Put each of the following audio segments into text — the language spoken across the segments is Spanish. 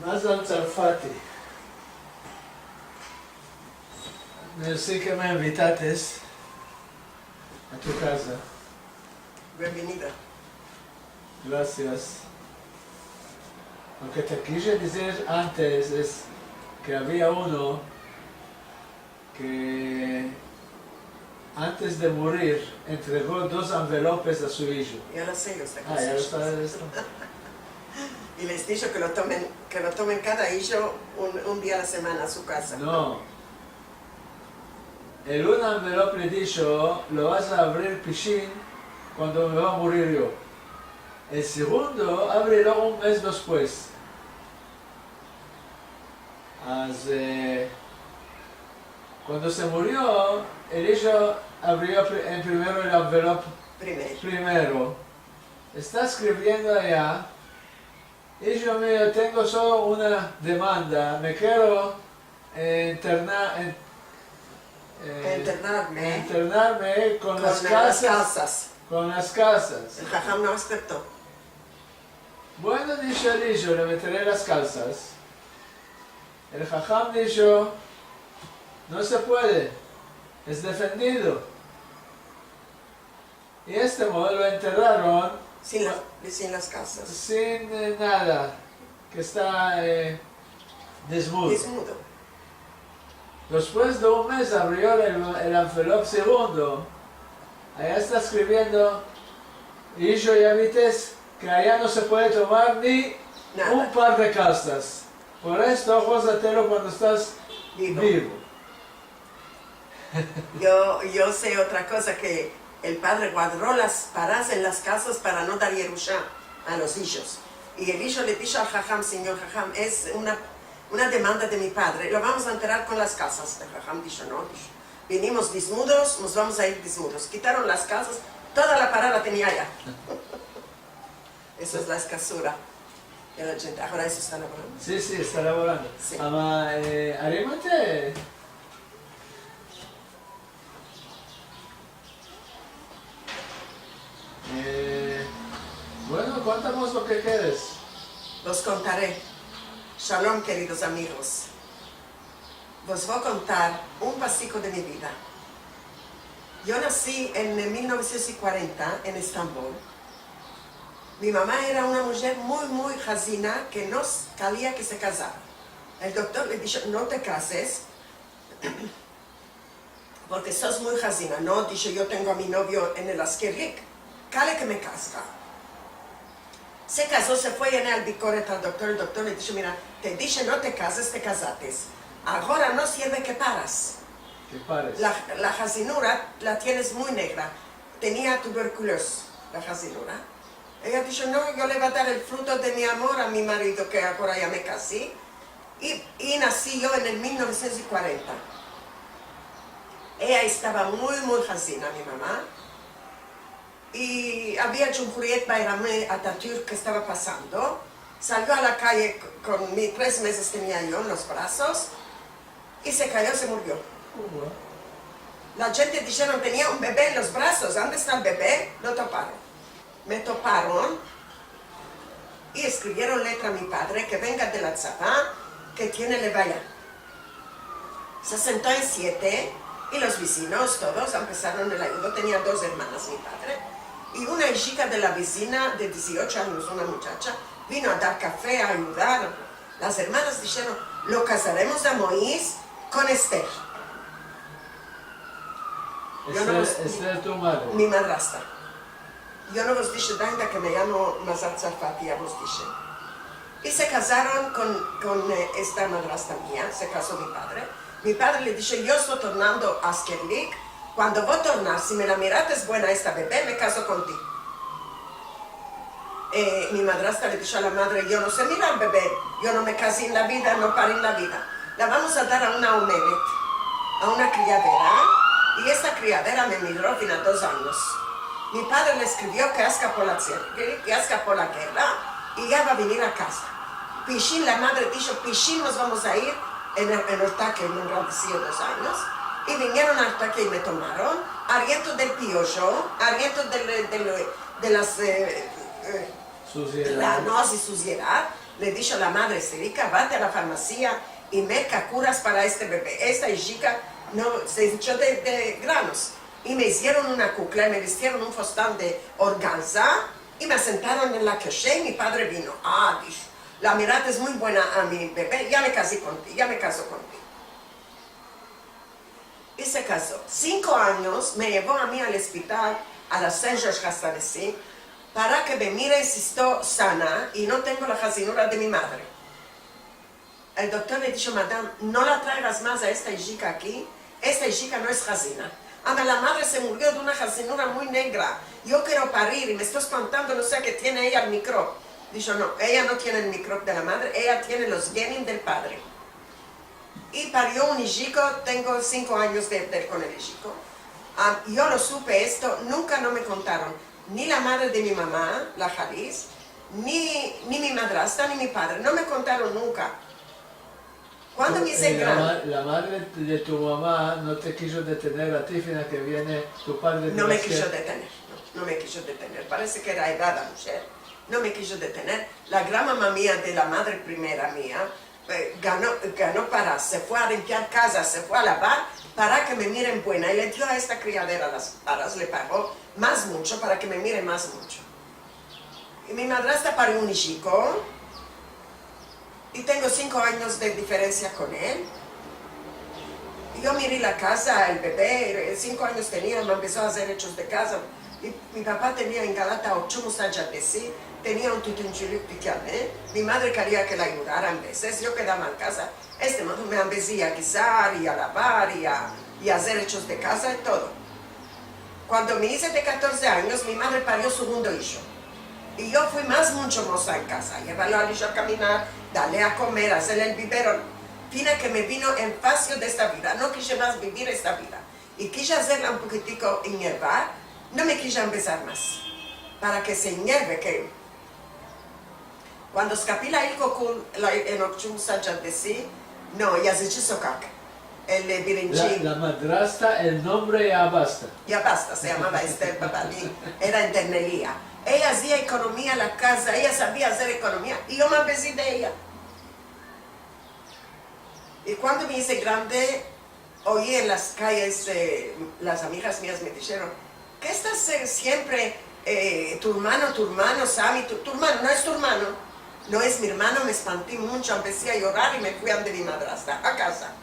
Mazal Tzarfati. Merci que me invitates a tu casa. Bienvenida. Gracias. Lo que te quise decir antes es que había uno que antes de morir entregó 2 envelopes a su hijo. Ya lo sé, esta Ah, ya lo sabes esto. Y les dijo que lo tomen cada hijo un día a la semana a su casa. No. El un envelope le dijo, lo vas a abrir pichín cuando me va a morir yo. El segundo, ábrelo un mes después. Cuando se murió, el hijo abrió primero el envelope primero. Está escribiendo allá, hijo mío, tengo solo una demanda, me quiero internarme con las casas. Con las casas. El jajam no aceptó. Bueno, dijo el hijo, le meteré las calzas. El jajam dijo, no se puede, es defendido. Y este modo lo enterraron Sin las casas. sin nada, que está desnudo. Desnudo. Después de un mes abrió el envelope segundo. Allá está escribiendo, hijo, ya vites que allá no se puede tomar ni Nada. un par de casas. Por esto, gózatelo cuando estás vivo. Yo sé otra cosa, que el padre guardó las paras en las casas para no dar Yerusha a los hijos. Y el hijo le dijo al jajam, señor jajam, es una demanda de mi padre, lo vamos a enterrar con las casas. El jajam dijo, no, dijo, venimos desnudos, nos vamos a ir desnudos. Quitaron las casas, toda la parada tenía allá. Eso es la escasura de la gente. Ahora eso está laborando. Sí, sí, está laborando. Sí. Ama, arímate. Bueno, cuéntanos lo que quieres. Los contaré. Shalom, queridos amigos. Os voy a contar un pasico de mi vida. Yo nací en 1940 en Estambul. Mi mamá era una mujer muy jazina que no quería que se casara. El doctor le dijo, no te cases porque sos muy jazina. No, dijo, yo tengo a mi novio en el Askerik, cale que me casca. Se casó, se fue en el bicoret al doctor. El doctor le dijo, mira, te dije no te cases, te casates. Ahora no sirve que paras. ¿Qué pares? La jazinura la tienes muy negra. Tenía tuberculosis, la jazinura. Ella dijo, no, yo le voy a dar el fruto de mi amor a mi marido, que ahora ya me casé. Y nací yo en el 1940. Ella estaba muy jazina, mi mamá. Y había Jumhuriyet Bayramé Atatürk que estaba pasando. Salió a la calle con 3 meses tenía yo en los brazos y se cayó, se murió. La gente dijeron, tenía un bebé en los brazos, ¿dónde está el bebé? Lo toparon. Me toparon y escribieron letra a mi padre que venga de la tzavá, que tiene levaya. Se sentó en 7 y los vecinos todos empezaron el ayudo. Tenía 2 hermanas mi padre y una hijita de la vecina de 18 años, una muchacha, vino a dar café, a ayudar. Las hermanas dijeron, lo casaremos a Moïse con Esther. Esther, tu madre. Mi madrastra. Yo no vos dije tanta que me llamo Mazal Tzarfati, ya vos dije. Y se casaron con esta madrastra mía, se casó mi padre. Mi padre le dijo, yo estoy tornando a Askerlik, cuando voy a tornar, si me la mirates buena esta bebé, me caso contigo. Mi madrastra le dijo a la madre, yo no sé mirar bebé, yo no me casé en la vida, no paré en la vida. La vamos a dar a una omelet, a una criadera, y esta criadera me miró fin a 2 años. Mi padre le escribió que hazca por la guerra, y ya va a venir a casa. Pichín, la madre dijo, Pichín nos vamos a ir en el taque, me engrandeció 2 años, y vinieron al taque y me tomaron, ariento del piollo, ariento de las... Suciedad. La noz y suciedad, Le dijo la madre, Serica, vete a la farmacia y merca curas para este bebé. Esta hija no, se hinchó de granos. Y me hicieron una cucla, me vistieron un fostán de organza y me sentaron en la coche y mi padre vino. Ah, dijo, la mirada es muy buena a mi bebé, ya me casé contigo, ya me caso contigo. Y se casó. 5 años me llevó a mí al hospital, a la Saint Georges Castanesi, para que me mire si estoy sana y no tengo la jacinura de mi madre. El doctor le dijo, madame, no la traigas más a esta hija aquí, esta hija no es jacina. La madre se murió de una jacinura muy negra, yo quiero parir y me estoy espantando, no sé qué tiene ella el micrófono. Dijo, no, ella no tiene el micrófono de la madre, ella tiene los genes del padre. Y parió un hijico, tengo 5 años con el hijico. Yo lo supe esto, nunca no me contaron. Ni la madre de mi mamá, la Jalis, ni mi madrastra, ni mi padre. No me contaron nunca. Cuando me hice grande... La madre de tu mamá no te quiso detener a ti, fina que viene tu padre... No me quiso detener, no me quiso detener. Parece que era edad la mujer. No me quiso detener. La gran mamá mía de la madre primera mía ganó para, se fue a limpiar casa, se fue a lavar para que me miren buena. Y le dio a esta criadera las paras, le pagó más mucho para que me mire más mucho. Y mi madrastra parió un hijico y tengo 5 años de diferencia con él. Y yo miré la casa, el bebé, 5 años tenía, me empezó a hacer hechos de casa. Y mi papá tenía en Galata 8 muchachas, tenía un tutunchuluc picante. Mi madre quería que la ayudara en veces, yo quedaba en casa. Este modo me empecé a guisar y a lavar y a hacer hechos de casa y todo. Cuando me hice de 14 años, mi madre parió su segundo hijo. Y yo fui mucho moza en casa, llevarlo al hijo a caminar, darle a comer, hacerle el biberón. Fina que me vino el facio de esta vida, no quise más vivir esta vida. Y quise hacerla un poquitico hiervar, no me quise empezar más. Para que se hierve, que cuando escapé la ilco en Okchum Sajad de sí, no, ya se hizo caca. El birinchi. La madrastra, el nombre ya basta. Ya basta, se llamaba Esther Babali, era en Ternelía. Ella hacía economía en la casa, ella sabía hacer economía y yo me empecé de ella. Y cuando me hice grande, oí en las calles, las amigas mías me dijeron, ¿qué estás siempre, tu hermano, Sami, tu hermano, no es tu hermano? No es mi hermano, me espanté mucho, empecé a llorar y me fui ante mi madrastra, a casa.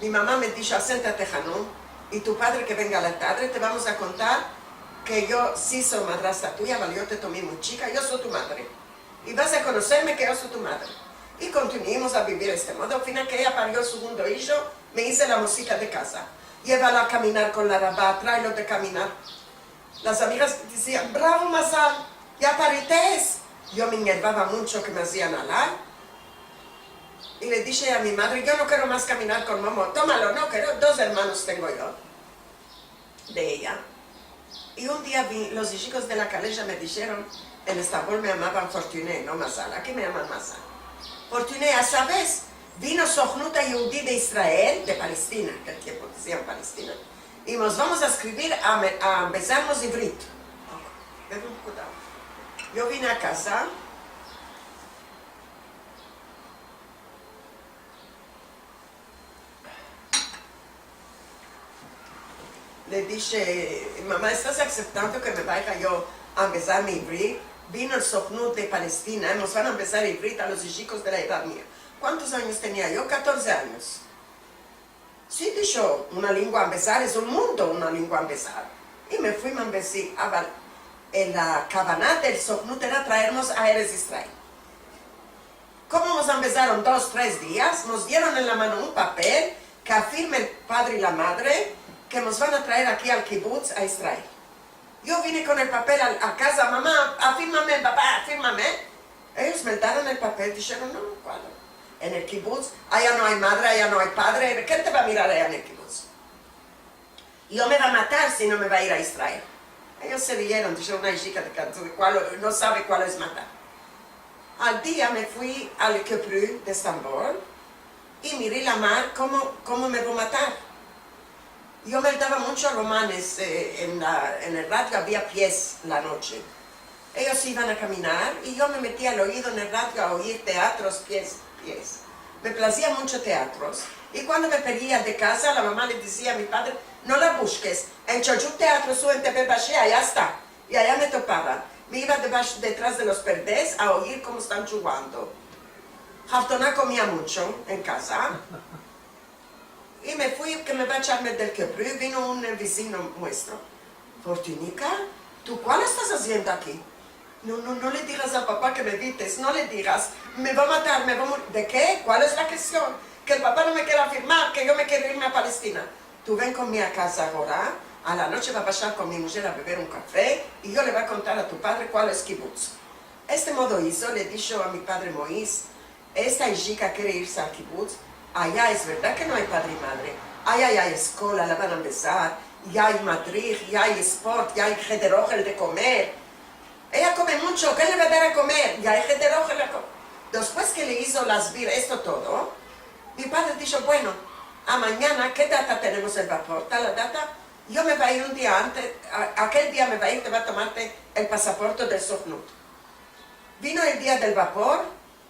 Mi mamá me dijo, siéntate, Hanum, y tu padre que venga a la tarde, te vamos a contar que yo sí soy madrastra tuya, vale, yo te tomé muy chica, yo soy tu madre. Y vas a conocerme que yo soy tu madre. Y continuamos a vivir este modo. Al final que ella parió su segundo hijo, me hice la música de casa. Llévala a caminar con la rabá, tráelo de caminar. Las amigas decían, bravo Masal, ya parites. Yo me enervaba mucho que me hacían alar. Y le dije a mi madre, yo no quiero más caminar con mamá, tómalo, no quiero, 2 hermanos tengo yo, de ella. Y un día los hijos de la calella me dijeron, en Estambul me llamaban Fortuné, no Masal, aquí me llaman Masal. Fortuné, a vez, vino Sojnuta Yehudi de Israel, de Palestina, que el tiempo decían Palestina, y nos vamos a escribir, a empezarnos ivrit. Yo vine a casa, le dije, mamá, ¿estás aceptando que me vaya yo a empezar mi ivrit? Vino el Sojnut de Palestina, nos van a empezar ivrit a los hijos de la edad mía. ¿Cuántos años tenía yo? 14 años. Sí, dijo, una lengua a empezar es un mundo, una lengua a empezar. Y me fui a empezar. En la cabana del Sojnut era traernos a Eres Israel. ¿Cómo nos empezaron? 2, 3 días, nos dieron en la mano un papel que afirma el padre y la madre que nos van a traer aquí al kibbutz a Israel. Yo vine con el papel a casa, mamá, afírmame, papá, afírmame. Ellos me daron el papel, dijeron, no, ¿cuál? En el kibbutz, allá no hay madre, allá no hay padre, ¿quién te va a mirar allá en el kibbutz? Yo me va a matar si no me va a ir a Israel. Ellos se rieron, dijeron, una chica no sabe cuál es matar. Al día me fui al Kepru de Estambul y miré la mar, ¿cómo me va a matar? Yo me daba muchos romanes, en el radio había pies la noche. Ellos iban a caminar y yo me metía al oído en el radio a oír teatros, pies. Me placía mucho teatros. Y cuando me pedía de casa, la mamá le decía a mi padre, no la busques, en Chochuk Teatro su en Tepepache, allá está. Y allá me topaba. Me iba detrás de los perdés a oír cómo están jugando. Haftoná comía mucho en casa. Y me fui, que me va a echarme del quebrú, vino un vecino nuestro. Fortunica, ¿tú cuál estás haciendo aquí? No le digas al papá que me vites, no le digas, me va a matar, me va a morir. ¿De qué? ¿Cuál es la cuestión? Que el papá no me quiera firmar, que yo me quiero irme a Palestina. Tú ven conmigo a casa ahora, a la noche va a pasar con mi mujer a beber un café y yo le voy a contar a tu padre cuál es kibbutz. Este modo hizo, le dijo a mi padre Moisés, esta hijita quiere irse al kibbutz, allá es verdad que no hay padre y madre, allá hay escuela, la van a empezar, ya hay madrid, ya hay sport, ya hay gederogel de comer. Ella come mucho, ¿qué le va a dar a comer? Ya hay gederogel a comer. Después que le hizo las vir, esto todo, mi padre dijo, bueno, a mañana, ¿qué data tenemos el vapor? Tal data, yo me voy a ir un día antes, aquel día me voy a ir, te va a tomarte el pasaporte del Sochnut. Vino el día del vapor,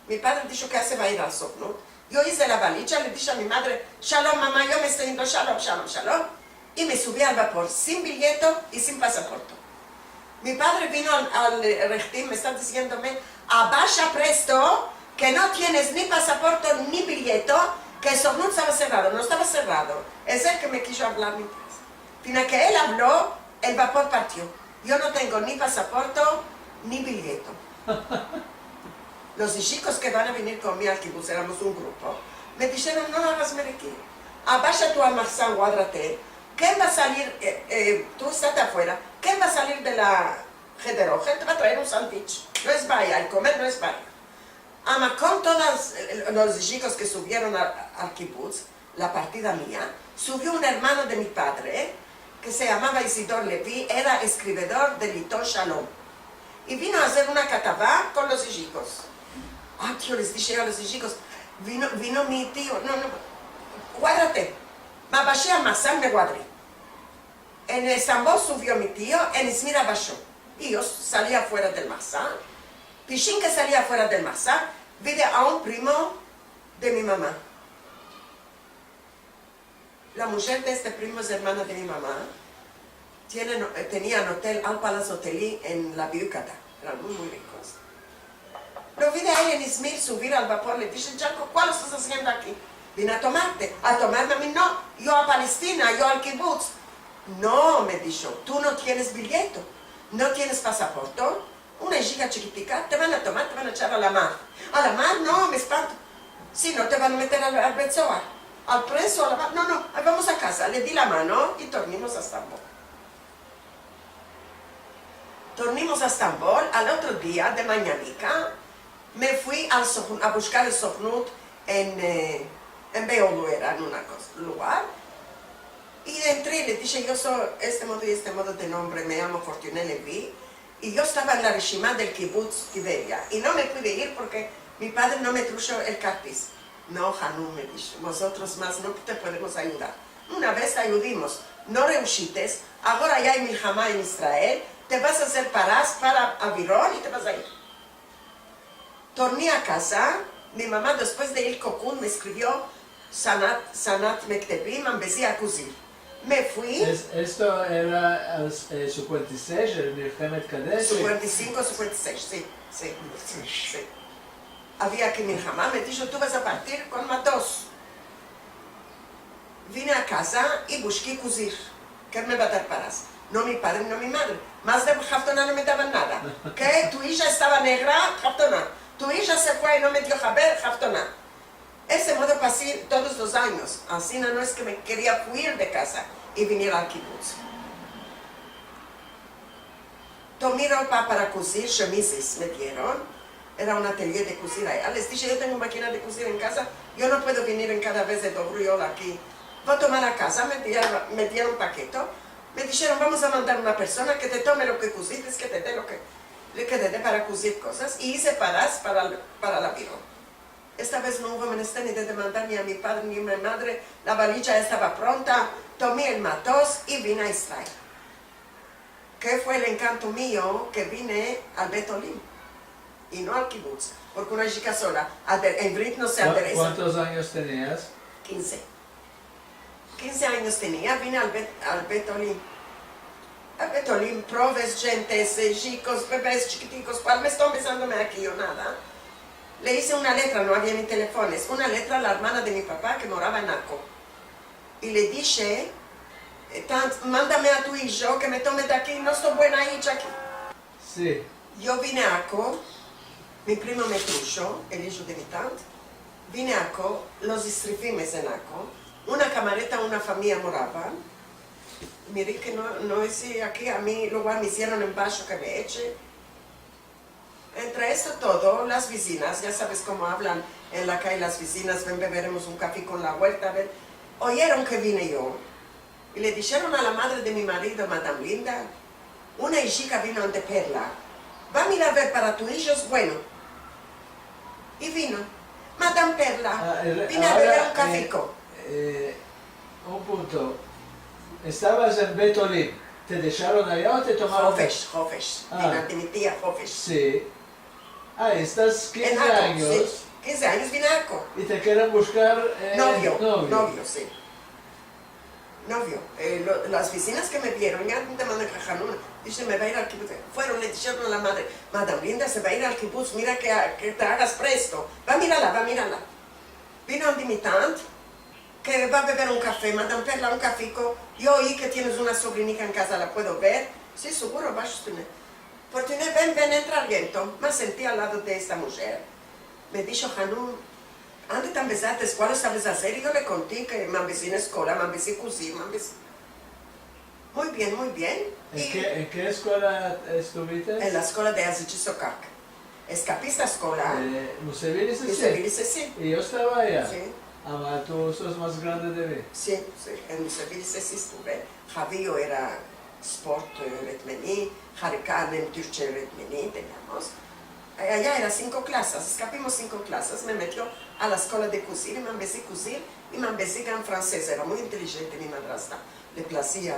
mi padre dijo que se va a ir al Sochnut. Yo hice la valija, le dije a mi madre, shalom mamá, yo me estoy yendo, shalom, shalom, shalom. Y me subí al vapor sin billete y sin pasaporte. Mi padre vino al Rechtim, me está diciéndome, abaixa presto, que no tienes ni pasaporte ni billete, que el Sochnut estaba cerrado, no estaba cerrado. Es él que me quiso hablar mientras. Fina que él habló, el vapor partió. Yo no tengo ni pasaporte ni billete. Los chicos que van a venir conmigo al kibbutz, éramos un grupo, me dijeron, no hagas merequí. Abaixa tu almacén, guádrate. ¿Quién va a salir? Tú estás afuera. ¿Quién va a salir de la Gederogel? Te va a traer un sándwich. No es vaya, el comer no es vaya. Ama, con todos los chicos que subieron al kibbutz, la partida mía, subió un hermano de mi padre, que se llamaba Isidor Levi, era escribidor del Ito Shalom. Y vino a hacer una catabá con los chicos. Ah, tío, les dije a los chicos, vino mi tío, no, cuádrate. Me bajé a Masán, me cuadré. En Estambul subió mi tío, en Izmir bajó. Y yo salí afuera del Masán. Pishin que salía afuera del Masán, vi a un primo de mi mamá. La mujer de este primo es hermana de mi mamá. Tenían hotel Al Palace Hotel en la Biúcata. Eran muy ricos. Lo vi de ahí en Izmir subir al vapor. Le dije, Jaco, ¿cuál estás haciendo aquí? Vine a tomarte. A tomarme a mí no. Yo a Palestina, yo al kibbutz. No, me dijo, tú no tienes billete. No tienes pasaporte. Una giga chiquitica, te van a tomar, te van a echar a la mar. A la mar, no, me espanto. Si no, te van a meter al Betzoar. Al preso, a la mar. No, vamos a casa. Le di la mano y dormimos a Estambul. Dormimos a Estambul. Al otro día, de mañanica, me fui a buscar el Sochnut en Beoluera, en un lugar. Y entré y le dije, yo soy este modo y este modo de nombre, me llamo Fortuné Levi. Y yo estaba en la reshima del kibbutz Tiberia. Y no me pude ir porque mi padre no me trujo el carpis. No, Hanú, me dijo, vosotros más no te podemos ayudar. Una vez te ayudimos, no reuscites, ahora ya hay milhamá en Israel, te vas a hacer parás para Avirón y te vas a ir. Dormí a casa, mi mamá después de ir Kokun me escribió Sanat Mektebim, empecé a cosir. Me fui. Esto era el 56, el Milchemet Kadesh. 55, 56, sí. Había que mi mamá me dijo, tú vas a partir con matos. Vine a casa y busqué cosir. ¿Qué me va a dar paras? No mi padre, no mi madre. Más de Haftoná no me daban nada. ¿Qué? Tu hija estaba negra, Haftoná. Tu hija se fue y no me dio Jaber, Haftoná. Ese modo pasé todos los años. Así no es que me quería huir de casa y venir al kibbutz. Tomé ropa para cosir, chemises me dieron. Era un atelier de cosir allá. Les dije, yo tengo máquina de cosir en casa, yo no puedo venir en cada vez de Dobruyol aquí. Voy a tomar a casa, me dieron un paquete. Me dijeron, vamos a mandar una persona que te tome lo que cosiste, que te dé lo que te dé para cosir cosas. Y hice parás para la biro. Esta vez no hubo menester ni de demandar ni a mi padre ni a mi madre. La valija estaba pronta, tomé el matos y vine a Israel. ¿qué fue el encanto mío que vine al Bet Olim y no al kibutz? Porque una chica sola, en Brit no se adereza. ¿Cuántos años tenías? 15. 15 años tenía, vine al Bet Olim. Al Bet Olim, probes, gentes, chicos, bebés chiquiticos, ¿cuál me están besándome aquí o nada? Le hice una letra, no había ni teléfonos, una letra a la hermana de mi papá que moraba en Aco. Y le dije, mándame a tu hijo que me tome de aquí, no estoy buena hija aquí. Sí. Yo vine a Aco, mi primo me trucho, el hijo de mi tante, vine a Aco, los distrifimes en Aco, una camareta, una familia moraban. Miré que no es aquí, a mí luego me hicieron en bajo que me eche. Entre esto todo, las vecinas, ya sabes cómo hablan en la calle las vecinas, ven, beberemos un café con la huerta, ven. Oyeron que vine yo y le dijeron a la madre de mi marido, Madame Linda, una hija vino ante Perla, va a mirar ver para tu hijo es bueno. Y vino, Madame Perla, vine a beber un café. Un punto. ¿Estabas en Bet Olim? ¿Te dejaron allá o te tomaron? Jofesh, vine ante mi tía Jofesh. Sí. Estás 15 En Aco, años. sí. 15 años vine a Aco. Y te quieren buscar Novio, sí. Novio. Las vecinas que me vieron, ya te mandan a Hanun, dicen, me va a ir al kibutz. Fueron, le dijeron a la madre, Madame Linda se va a ir al kibutz, mira que te hagas presto. Va a mirarla. Vino ante mi tante, que va a beber un café, Madame Perla un café. Yo oí que tienes una sobrinita en casa, ¿la puedo ver? Sí, seguro, vas a tener. Fortuné, ven, entra al viento. Me sentí al lado de esta mujer. Me dijo, Hanun, ¿ande tan besate? ¿Cuál sabes hacer? Y yo le conté que me empecé en escuela, me empecé a cosir, Muy bien. ¿En qué escuela estuviste? En la escuela de Azichisokak. Escapista escuela. Musevili sí. Y yo estaba allá. Sí. Tú sos más grande de mí. Sí, en Musevili sí estuve. Javío era sport retmení, Harikán en Turche retmení, teníamos. Allá eran 5 clases, escapimos 5 clases, me metió a la escuela de cosir y me empecé a cosir y me empecé en francés, era muy inteligente mi madrastra, le placía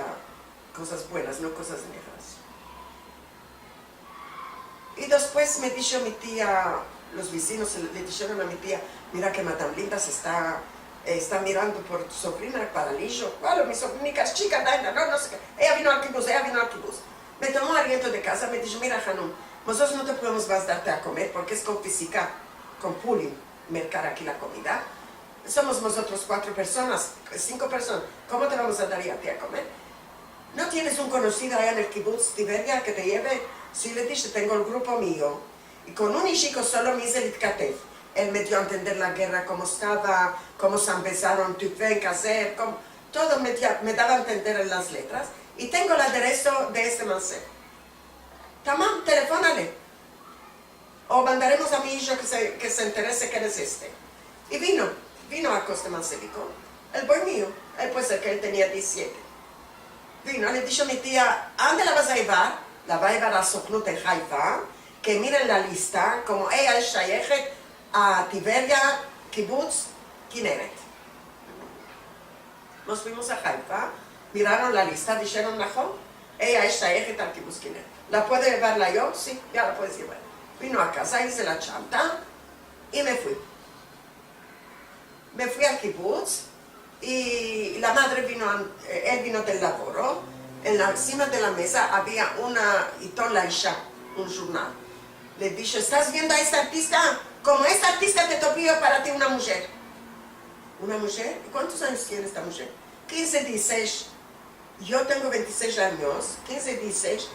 cosas buenas, no cosas negras. Y después me dijo mi tía, los vecinos le dijeron a mi tía, mira que Madame Linda se está mirando por tu sobrina para el hijo. ¿Cuál? Mi sobrina es chica, no sé qué. Ella vino al kibutz. Me tomó aliento de casa, me dijo, mira Hanun, nosotros no te podemos más darte a comer porque es con física, con pooling, mercar aquí la comida. Somos nosotros 4 personas, 5 personas, ¿cómo te vamos a dar a ti a comer? ¿No tienes un conocido allá en el kibutz Tiberia que te lleve? Sí, le dije, tengo el grupo mío. Y con un chico solo me hice el Itkatef. Él me dio a entender la guerra, cómo estaba, cómo se empezaron, Tupen, Kazer, todo me daba a entender en las letras. Y tengo el aderezo de este mancebo. Tamam, telefónale. O mandaremos a mi hijo que se interese que eres este. Y vino a Costa Mancebico, el boy mío, puede ser que él tenía 17. Vino, le dijo a mi tía, ¿a dónde la vas a llevar? La va a llevar a Soknut en Haifa, que miren la lista, como ella es shayejet a Tiberia, Kibbutz, Kineret. Nos fuimos a Haifa, miraron la lista, dijeron, Najo, ella es shayejet al Kibbutz Kineret. ¿La puedo llevarla yo? Sí, ya la puedes llevar. Vino a casa, hice la chanta y me fui. Me fui al Kibbutz y la madre él vino del laboro. En la cima de la mesa había una Iton Laisha, un jornal. Le dije, ¿estás viendo a esta artista? Como esta artista te topió para ti una mujer. ¿Una mujer? ¿Y cuántos años tiene esta mujer? 15, 16. Yo tengo 26 años, 15, 16.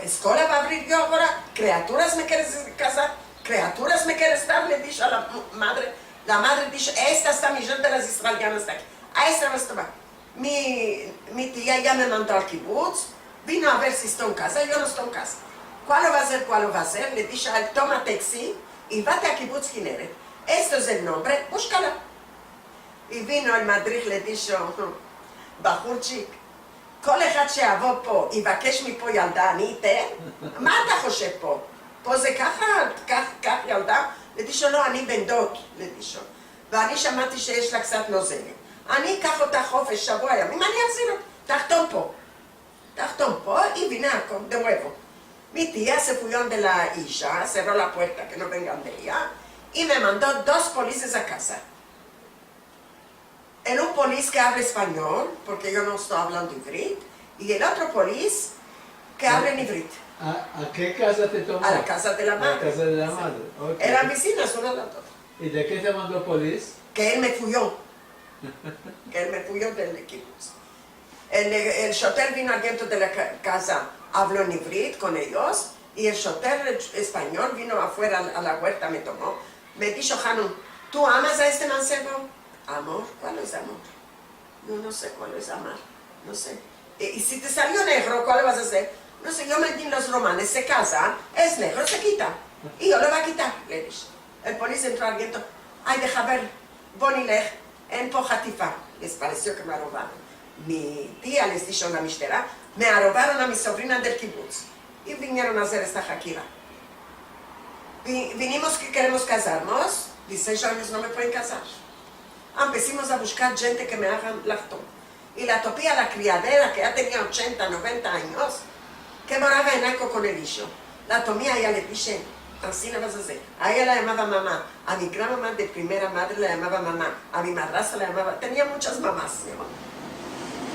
¿Escuela va a abrir yo ahora? ¿Criaturas me quieres casar? ¿Criaturas me quieres dar? Le dije a la madre. La madre dice, esta está mi gente de las israelianas de aquí. A esta vas a tomar. Mi tía ya me mandó al kibutz, vino a ver si estoy en casa, yo no estoy en casa. ¿Cuál va a ser? Le dije a él, toma taxi y vete a kibutz Kineret. Esto es el nombre, búscala. Y vino el Madrid, le dijo, בחורצ'יק, כל אחד שיבוא פה, יבקש מפה ילדה, אני אתן? מה אתה חושב פה? פה זה ככה, כך ילדה? לדישו לא, אני בן דוד, לדישו. ואני שמעתי שיש לה קצת נוזלת. אני אקח אותה חופש שבוע ימים, אני אחזיר אותה, תחתום פה. Tachtón y vine de nuevo. Mi tía se fue donde la Isha, cerró la puerta, que no vengan de ella, y me mandó 2 policías a casa. En un policía que habla español, porque yo no estoy hablando ivrit, y el otro policía que habla en ivrit. ¿A qué casa te tomó? A la casa de la madre. A la casa de la madre. Okay. Eran vecinas una a la otra. ¿Y de qué te mandó policía? Que él me fuyó. Que él me fuyó del equipo. El chofer vino adentro de la casa, habló en ivrit con ellos, y el chofer español vino afuera a la huerta, me tomó. Me dijo, Hanun, ¿tú amas a este mancebo? Amor, ¿cuál es amor? No sé cuál es amar, no sé. Y si te salió negro, ¿cuál vas a hacer? No sé, yo me di los romanes, se casan, es negro, se quita. Y yo lo voy a quitar, le dije. El policía entró al viento, ay, deja ver, Bonilej, en Pojatifa. Les pareció que me robaron. Mi tía les dijo a la mistera, me robaron a mi sobrina del kibbutz. Y vinieron a hacer esta jaquira. Vinimos que queremos casarnos, 16 años no me pueden casar. Empezamos a buscar gente que me hagan lactón. Y la topía la criadera, que ya tenía 80, 90 años, que moraba en Aco con el hijo. La tomía y ella le dije, así le vas a hacer. A ella la llamaba mamá, a mi gran mamá de primera madre la llamaba mamá, a mi madrastra la llamaba, tenía muchas mamás.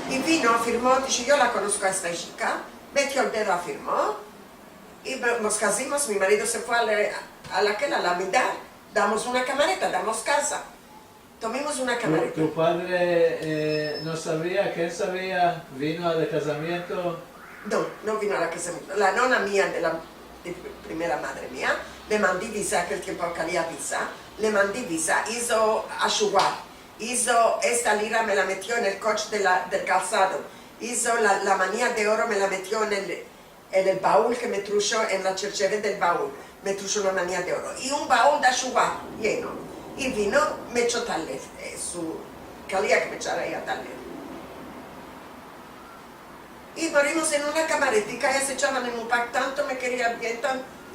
Y vino, firmó, dije, yo la conozco a esta chica, metió el dedo, afirmó, y nos casamos, mi marido se fue a la mitad, damos una camareta, damos casa. Tomamos una camareta. ¿Tu padre no sabía, que él sabía, vino al casamiento? No vino a la casamiento. La nona mía, de primera madre mía, le mandé visa, aquel tiempo quería visa, le mandé visa, hizo ashugar, hizo esta lira, me la metió en el coche del calzado, hizo la manía de oro, me la metió en el baúl que me truchó, en la cherchera del baúl, me truchó una manía de oro, y un baúl de ashugar lleno. Y vino, me echó tal vez, su calía que me echara ella tal vez. Y morimos en una camaretica, ellas se echaban en un pack, tanto me querían bien,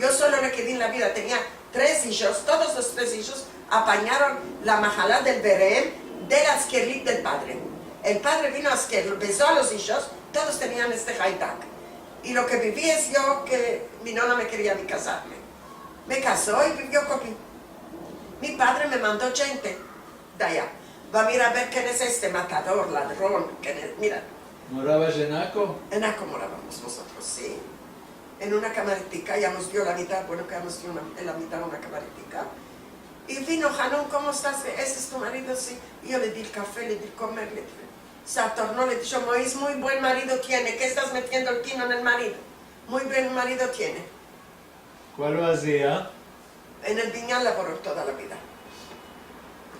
yo solo le quedé en la vida, tenía 3 hijos, todos los 3 hijos apañaron la majalá del berem del askerit del padre. El padre vino a Asker, besó a los hijos, todos tenían este haitak. Y lo que viví es yo que mi nona me quería ni casarme. Me casó y vivió conmigo. Mi padre me mandó gente de allá. Va a mirar a ver quién es este matador, ladrón, mira. ¿Morabas en Aco? En Aco morábamos nosotros, sí. En una camaretica, ya nos dio la mitad, bueno, que nos dio en la mitad una camaretica. Y vino, Hanun, ¿cómo estás? ¿Ese es tu marido? Sí. Y yo le di el café, le di comer, le di. Se atornó, le dijo, Mois, muy buen marido tiene. ¿Qué estás metiendo el tino en el marido? Muy buen marido tiene. ¿Cuál lo hacía? En el viñal laboró toda la vida.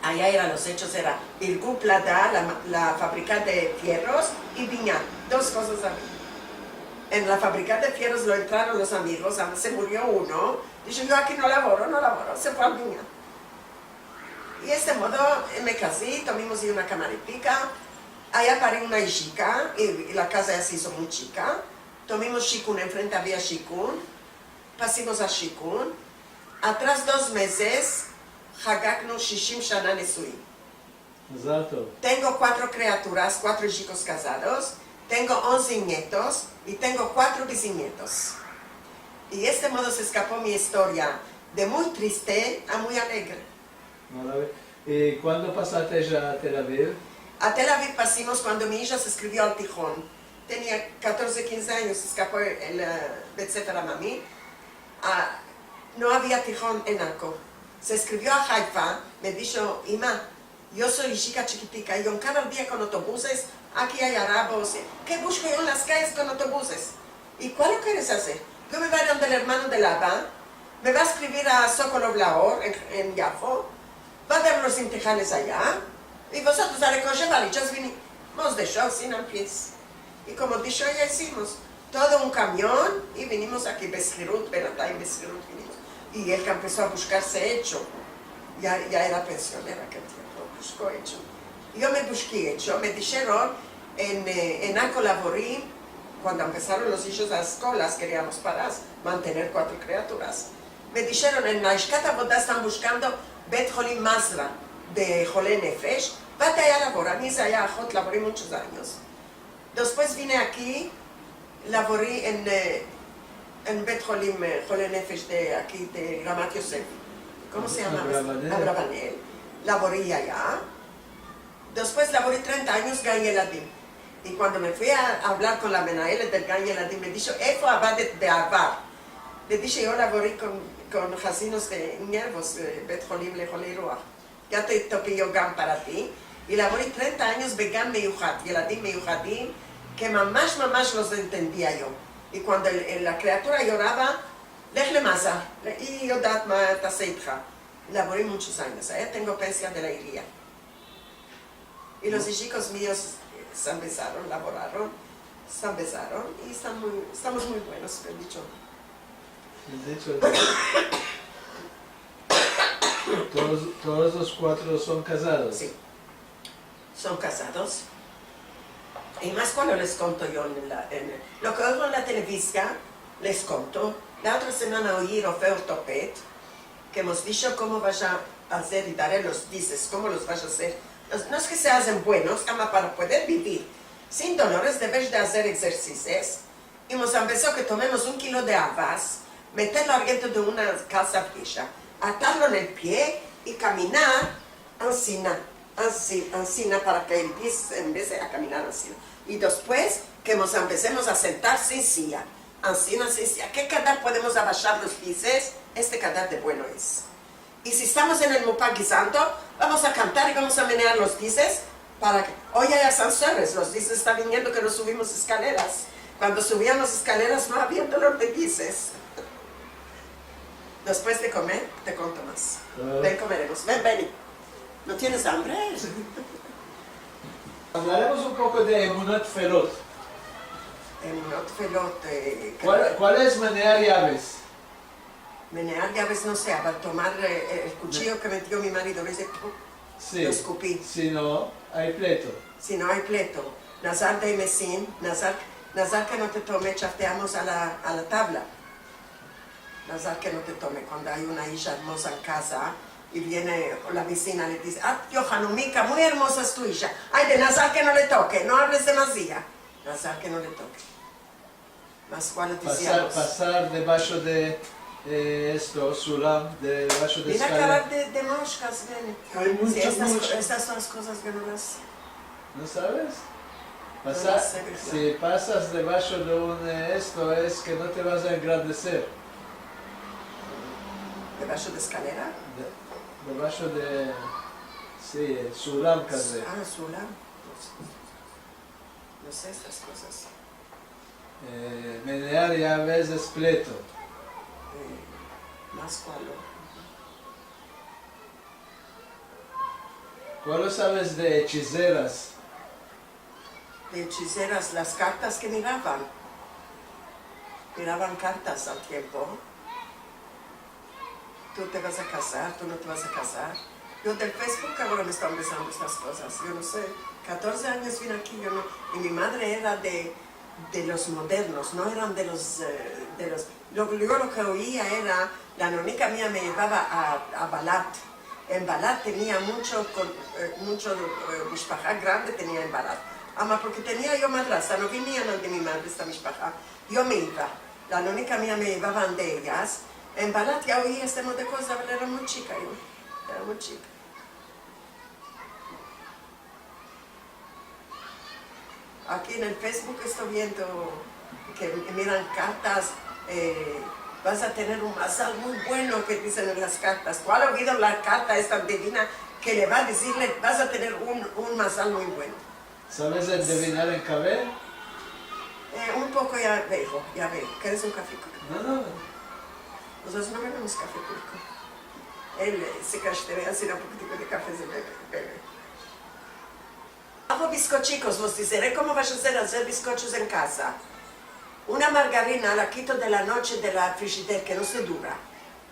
Allá eran los hechos, era Irgun Plata, la fábrica de fierros, y viñal, 2 cosas ahí. En la fábrica de fierros lo entraron los amigos, se murió uno, dijo, yo aquí no laboro, se fue al viñal. Y de este modo me casé, tomamos una camaretica, allá parí una chica, y la casa ya se hizo muy chica, tomamos shikun, enfrente había shikun, pasamos a shikun. Atrás 2 meses, Hagaknu Shishim Shana Nesui. Exacto. Tengo 4 criaturas, 4 chicos casados, tengo 11 nietos y tengo 4 bisnietos. Y de este modo se escapó mi historia, de muy triste a muy alegre. ¿Y cuándo pasaste ya a Tel Aviv? A Tel Aviv pasamos cuando mi hija se escribió al Tijón. Tenía 14, 15 años, se escapó el Bet Sefer Amami. No había Tijón en Aco. Se escribió a Haifa, me dijo, Ima, yo soy chica chiquitica, y yo cada día con autobuses, aquí hay arabos, ¿qué busco yo en las calles con autobuses? ¿Y cuál lo quieres hacer? Yo me voy a donde el hermano de Laba, me va a escribir a Sokolov Laor, en Yafo, va a dar los intejales allá, y vosotros a recoger valichas vinimos de show sin pies. Y como dicho, ya hicimos todo un camión, y vinimos aquí, Besirut, Beratay, Besirut, vinimos. Y él que empezó a buscarse hecho, ya era pensionera aquel tiempo, buscó hecho. Yo me busqué hecho, me dijeron, en Aco laborí, cuando empezaron los hijos a las escuelas, queríamos parar, mantener 4 criaturas. Me dijeron, en la Ishkata Boda están buscando Bet Holim Masra, de Jolé Nefesh, vete allá a laborar, a mí allá a Jot laboré muchos años. Después vine aquí, laborí en בית חולים חולי נפש aquí de Ramat Yosef. ¿Cómo se llama? Abravanel. Laborí allá. Después laborí 30 años Gan Yeladim. Y cuando me fui a hablar con la Menaelet del Gan Yeladim, me dijo, איפה עבדת בעבר? le dije, yo laborí con jasinos de nervos, בית חולים לחולי רוח. ya te toqué yo GAN para ti. Y laborí 30 años בגן מיוחד, ילדים מיוחדים, que ממש los entendía yo. Y cuando la criatura lloraba, לך למאסה, היא יודעת מה תעשה איתך. laborí muchos años, allá tengo pensión de la iría. Y los chicos míos se empezaron, laboraron, se empezaron y estamos muy buenos, el dicho. El dicho todos los cuatro son casados. Sí, son casados. Y más cuando les conto yo lo que oigo en la televisión, les conto. La otra semana oí Rofeo Ortoped, que hemos dicho cómo vas a hacer y daré los dices, cómo los vas a hacer. No es que se hacen buenos, ama para poder vivir sin dolores debes de hacer ejercicios. Y nos empezó que tomemos 1 kilo de habas, meterlo adentro de una calza fija, atarlo en el pie y caminar ansina para que el pie empiece a caminar ansina. Y después que nos empecemos a sentar sin silla, ansina sin silla. ¿Qué cadar podemos abajar los pies? Este cadar de bueno es. Y si estamos en el Mupá guisando, vamos a cantar y vamos a menear los dices para que... Hoy hay ascensores, los dices están viniendo que no subimos escaleras. Cuando subíamos escaleras no había dolor de dices. Después de comer, te conto más. Ven, comeremos. Ven, Benny. ¿No tienes hambre? Hablaremos un poco de Emunot Felot. Emunot Felot... ¿Cuál es menear llaves? Menear llaves no sé, para tomar el cuchillo que metió mi marido, ¿ves? Sí. Lo escupí. Si no, hay pleito. Si no hay pleito. Nazar de Mesin, Nazar que no te tome, chafteamos a la tabla. Nazar que no te tome. Cuando hay una hija hermosa en casa y viene la vecina le dice, yo Hanumika, muy hermosa es tu hija. Ay, de Nazar que no le toque, no hables demasiado. Nazar que no le toque. Más cuál decíamos. Pasar debajo de esto, sulam, debajo de mira escalera. acabar de moscas, ven. Hay muchas moscas. Estas son las cosas que no las... ¿No sabes? No sé, si pasas debajo de un esto es que no te vas a engrandecer. ¿Debajo de escalera? Debajo de... Sí, sulam casi. Sulam. No sé estas cosas. Menear llaves es pleito. Más ¿Cuál sabes de hechiceras? De hechiceras, las cartas que miraban. Miraban cartas al tiempo. Tú te vas a casar, tú no te vas a casar. Yo del Facebook ahora me están empezando estas cosas. Yo no sé, 14 años vine aquí, yo no... Y mi madre era de los modernos, no eran de los... Yo lo que oía era, la nonica mía me llevaba a Balat. En Balat tenía mucho mishpachá grande tenía en Balat. Ama, porque tenía yo madrastra, no venían de mi madre esta mishpachá. Yo me iba, la nonica mía me llevaban de ellas. En Balat ya oía este montón de cosas, pero era muy chica yo, era muy chica. Aquí en el Facebook estoy viendo que miran cartas, vas a tener un mazal muy bueno que dicen en las cartas. ¿Cuál ha oído la carta esta divina que le va a decirle, vas a tener un mazal muy bueno? ¿Sabes adivinar en cabel? Un poco ya veo. ¿Quieres un café? No. Nosotros no bebemos café turco. Él se cachetea así un poquitico de café se bebe. Hago bizcochicos, vos diré cómo vas a hacer bizcochos en casa. Una margarina la quito de la noche de la frigider, que no se dura.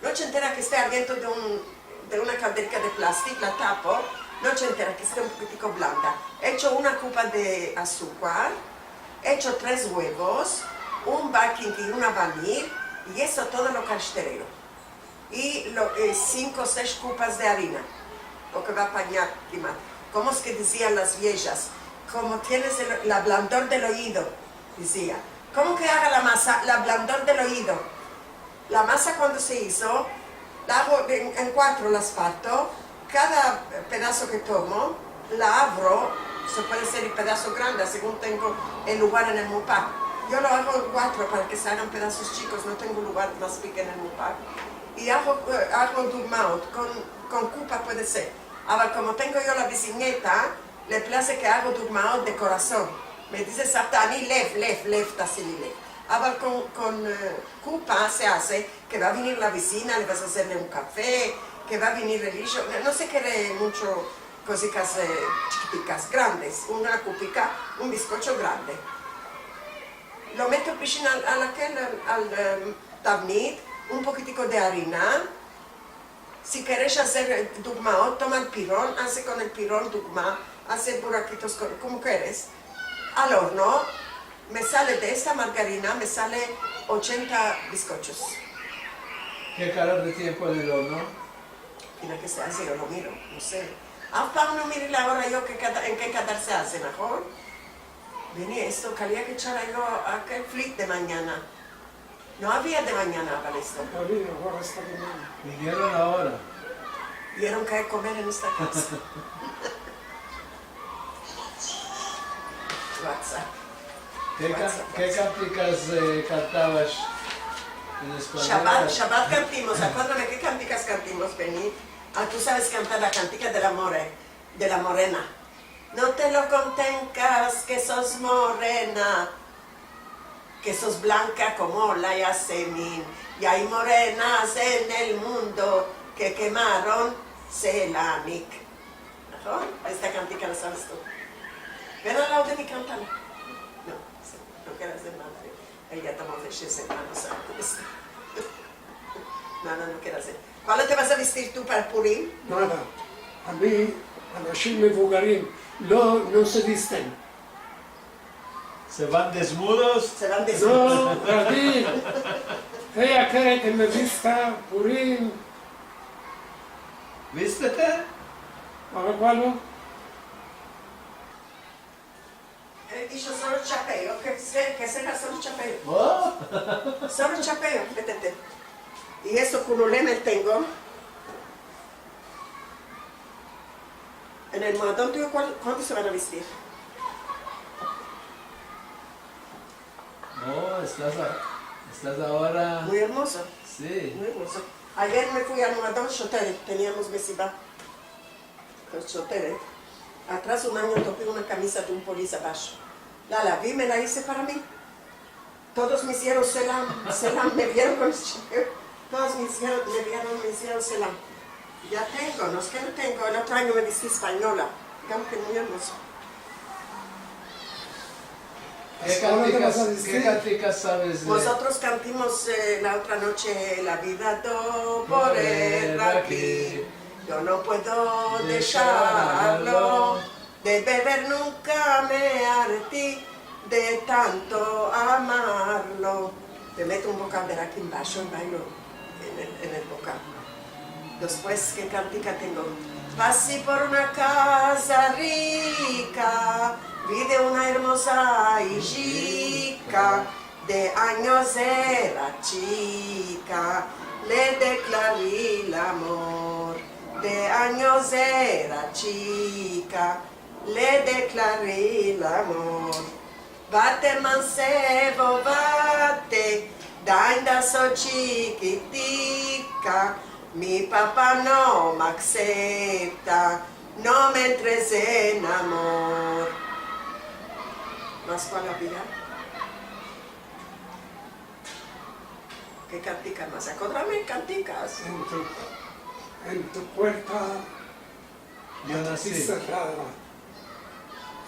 Noche entera que esté adentro de una calderica de plástico, la tapo. Noche entera que esté un poquitico blanda. Echo una copa de azúcar, echo 3 huevos, un baking y una vanilla, y eso todo lo casterero. Y 5 o 6 copas de harina, lo que va a apañar, como es que decían las viejas, como tienes la blandor del oído, decía, ¿Cómo que haga la masa? La blandor del oído. La masa cuando se hizo, la hago en cuatro, las parto. Cada pedazo que tomo, la abro. Se puede hacer en pedazos grandes según tengo el lugar en el mupac. Yo lo hago en cuatro para que se hagan pedazos chicos, no tengo lugar más pequeño en el mupac. Y hago dugmaut, con cupa puede ser. Ahora, como tengo yo la bicineta, le place que hago dugmaut de corazón. Me dice Satani, lev, tasilile. Ahora con cupa se hace que va a venir la vecina, le vas a hacerle un café, que va a venir el hijo, no se quiere mucho cositas chiquiticas, grandes, una cupica, un bizcocho grande. Lo meto piscina al tabnit, un poquitico de harina. Si quieres hacer dugma, toma el pirón, hace con el pirón dugma, hace buraquitos como quieres. Al horno, me sale de esta margarina, me sale 80 bizcochos. ¿Qué calor de tiempo en el horno? Tiene que se hace, yo lo miro, no sé. Hasta no mire la hora yo en qué cadar se hace mejor. Venía esto, que había que echar yo aquel flit de mañana. No había de mañana para esto. Ahora está de mañana. Vinieron ahora. Vieron que hay que comer en esta casa. WhatsApp. ¿Qué canticas cantabas en español? Shabbat cantimos, acuérdame qué canticas cantimos, Benny. Tú sabes cantar la cantica de la morena. No te lo contengas que sos morena, que sos blanca como la Yasemin. Y hay morenas en el mundo que quemaron Selanik. ¿No? Esta cantica la sabes tú. Ven al lado de mi cántala. No quieras de madre. Ella tomó de ese hermano, ¿sabes? No quiero hacer. ¿Cuál te vas a vestir tú para el Purim? Nada. A mí, אנשים מבוגרים, no se visten. ¿Se van desnudos? Se van de No, David. Ella quiere que me vista Purim. ¿Vístete? ¿Para cuál? Dice solo chapeo, que sea solo chapeo. Oh. Solo chapeo, métete. Y eso con un lema tengo. En el montón tuyo, ¿cuándo se van a vestir? No, estás ahora... Muy hermoso, Sí. muy hermoso. Ayer me fui al Moadón Shotel, teníamos mesiva. Con Shotel. Atrás un año toqué una camisa de un polis abajo. La vi, me la hice para mí. Todos me hicieron selam, me vieron con el chapeo. Todos me hicieron selam. Ya tengo, no es que no tengo, el otro año me vestí española. Digamos que muy hermoso. ¿Qué canticas sabes de...? Nosotros cantimos la otra noche La vida do por aquí. Yo no puedo dejarlo, de beber nunca me hartí, de tanto amarlo. Me meto un bocal de aquí en bajo y bailo en el bocal. Después, ¿qué cantica tengo? Pasé por una casa rica, vi de una hermosa hijita, de años era chica, le declaré el amor. De años era chica, le declaré el amor. Bate mancebo, bate, ainda soy chiquitica, mi papá no me acepta, no me entres en amor. ¿Más cuál había? ¿Qué cantica más? Acórdame, canticas. En tu puerta Yo nací. cerrada.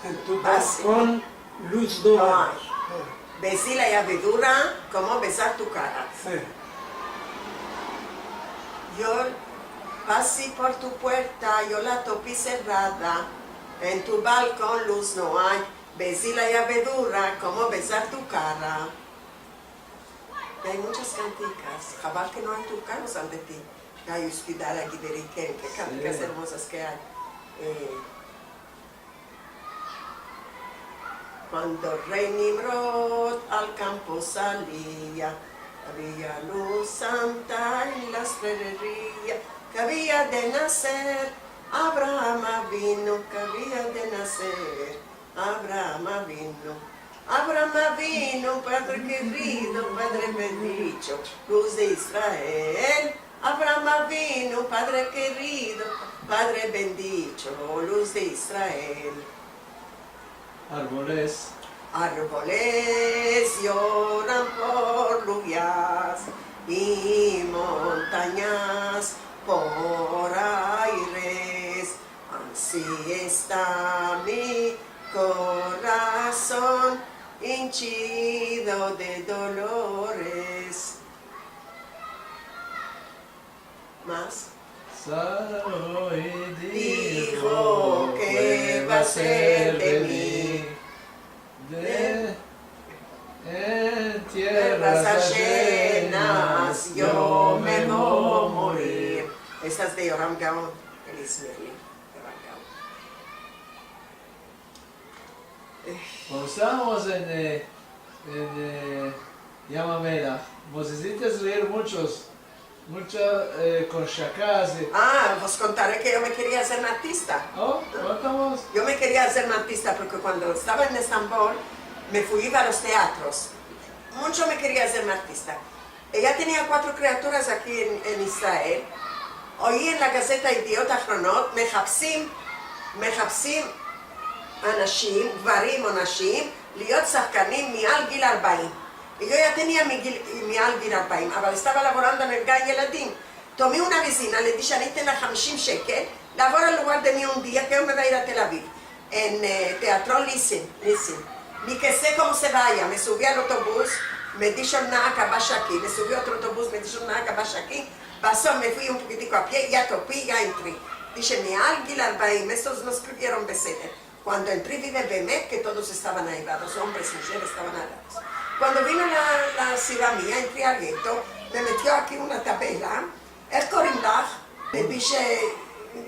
En tu Ah, sí. balcón, luz no hay. Ay. Besí la llavedura, como besar tu cara. Sí. Yo pasé por tu puerta, yo la topé cerrada. En tu balcón luz no hay. Besí la llavedura, como besar tu cara. Y hay muchas canticas. Jabal que no hay tu cara, sal de ti. Hay hospital aquí de Riquén, que canticas Sí. hermosas que hay. Cuando el rey Nimrod al campo salía, había luz santa en las praderías, que había de nacer, Abraham vino, que había de nacer, Abraham vino. Abraham vino, Padre querido, Padre bendito, luz de Israel. Abraham vino, Padre querido, Padre bendito, luz de Israel. Árboles. Árboles lloran por lluvias y montañas por aires. Así está mi corazón hinchido de dolores. Más. Sarai Dijo que va a ser de mí. En Tierras ajenas yo me voy a morir. Esta es de Yoram Gaon, el Ismaili. Cuando estábamos en Yamamela, vos hiciste leer mucho con Shakaz. Os contaré que yo me quería hacer una artista. Oh, contamos. Yo me quería hacer una artista porque cuando estaba en Estambul me fui a los teatros. Mucho me quería hacer una artista. Ella tenía 4 criaturas aquí en Israel. Oí en la Gaceta Idiot Achronot, מחפשים אנשים, גברים או נשים, להיות שחקנים מעל גיל 40. Y yo ya tenía mi גיל 40, אבל estaba laborando en el gay ילדים. Tomé una vecina, le dije, אני אתן לה 50 שקל, לעבור al lugar de mí un día que yo me voy a ir a Tel Aviv, en Teatro Lissin. Ni que sé cómo se vaya, me subí al autobús, me dijo nada que vaya aquí, me subí a otro autobús, me dijo nada que vaya aquí, pasó, me fui un poquitico a pie, ya topé, ya entré. Dije, מעל גיל 40, estos no escribieron beseder. Cuando entré vi Bemet que todos estaban ahí, los hombres y mujeres estaban ahí. Cuando vino la ciudad mía, entré al gueto, me metió aquí una tabela, el Corimlach, me dije,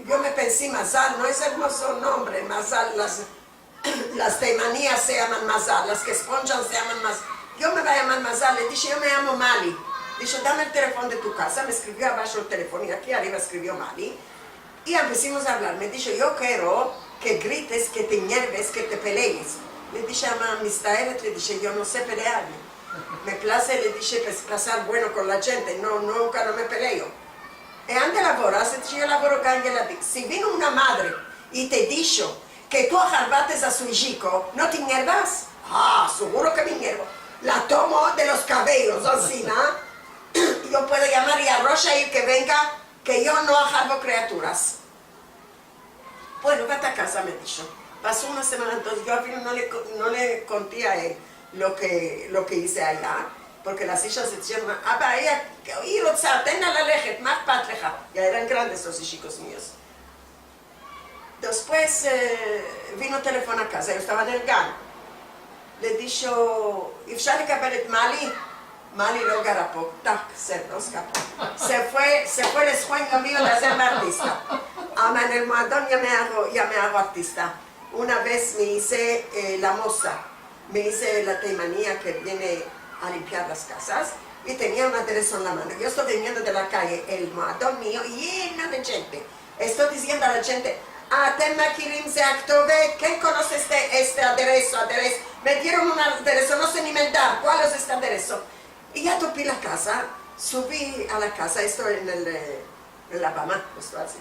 yo me pensé, Mazal, no es hermoso nombre, Mazal, las teimanías se llaman Mazal, las que esponchan se llaman Mazal. Yo me voy a llamar Mazal, le dije, yo me llamo Mali. Dije, dame el teléfono de tu casa, me escribió abajo el teléfono y aquí arriba escribió Mali. Y empezamos a hablar, me dijo, yo quiero que grites, que te hierves, que te pelees. Le dije a Mistaeret, le dije, yo no sé pelear. Me place, le dije, pasar bueno con la gente, nunca no me peleo. Y antes laboras, yo laboro con ella. Si vino una madre y te dijo que tú agarbates a su hijo, ¿no te hiervas? Seguro que me hiervo. La tomo de los cabellos, así, ¿no? Yo puedo llamar a Rocha y que venga, que yo no agarbo criaturas. Bueno, vete a casa, me dijo. Pasó una semana, entonces yo al final no le conté a él lo que hice allá, porque las hijas decían, ella, ya eran grandes los hijos míos. Después vino teléfono a casa, yo estaba en el GAN. Le dijo, ¿אפשר לקבל את Mali? Mali no garapó, se fue el sueño mío de hacerme artista. En el Moadón ya me hago artista. Una vez me hice la moza, me hice la teimanía que viene a limpiar las casas y tenía un aderezo en la mano. Yo estoy viniendo de la calle, el Moadón mío lleno de gente. Estoy diciendo a la gente, אתם מכירים זה הכתובת? ¿Quién conoce este aderezo? Me dieron un aderezo, no sé ni mentar, ¿cuál es este aderezo? Y ya topé la casa, subí a la casa, estoy en la cama, estoy así.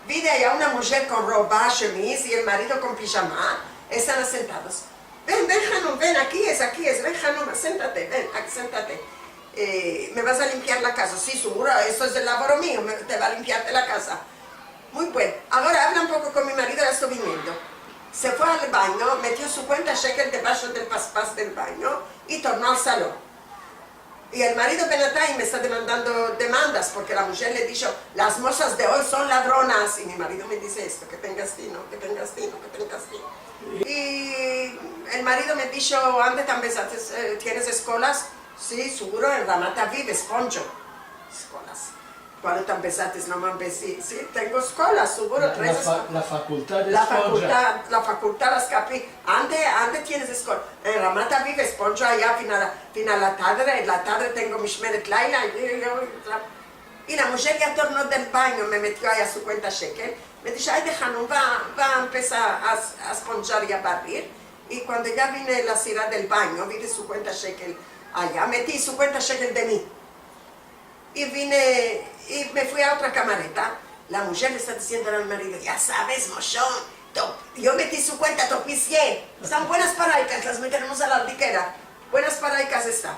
Vi de allá una mujer con ropa, chemise y el marido con pijama, están sentados. Ven, Hanum, ven, aquí es, ven Hanum, siéntate, ven, siéntate. ¿Me vas a limpiar la casa? Sí, seguro, eso es el laboro mío, te va a limpiarte la casa. Muy bueno. Ahora habla un poco con mi marido, ya estoy viniendo. Se fue al baño, metió 50 shekels debajo del paspás del baño y tornó al salón. Y el marido viene atrás y me está demandando demandas porque la mujer le dijo, las mozas de hoy son ladronas. Y mi marido me dice esto, que tengas tino, que tengas tino, que tengas tino. Y el marido me dijo, antes también ¿tienes escuelas? Sí, seguro, en Ramat Aviv, Esponjo. Escuelas. Quando tu pensaste non mi pensi, sì, tengo scuola, sicuro, La facultad de la Spongia. facultad las capi, antes tienes escuela. En Ramata vive Spongia allá fino a la tarde tengo mi shmeret laila, y la mujer ya tornó del baño, me metió ahí a su cuenta shekel, me dice, ay, déjanos, va a empezar a esponjar y a barrir, y cuando ya vine la cira del baño, vi su cuenta shekel allá, metí su cuenta shekel de mí. Y vine, y me fui a otra camareta. La mujer le está diciendo al marido, ya sabes, mochón, yo metí su cuenta, topí 100. Están buenas paraicas, las meteremos a la aldiquera. Buenas paraicas están.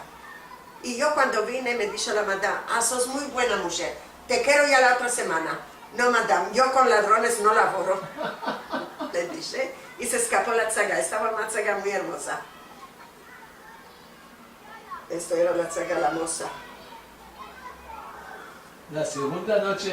Y yo cuando vine me dijo la madame, sos muy buena mujer, te quiero ya la otra semana. No, madame, yo con ladrones no laboro. Le dije, y se escapó la tzaga, estaba una tzaga muy hermosa. Esto era la tzaga la moza. La segunda noche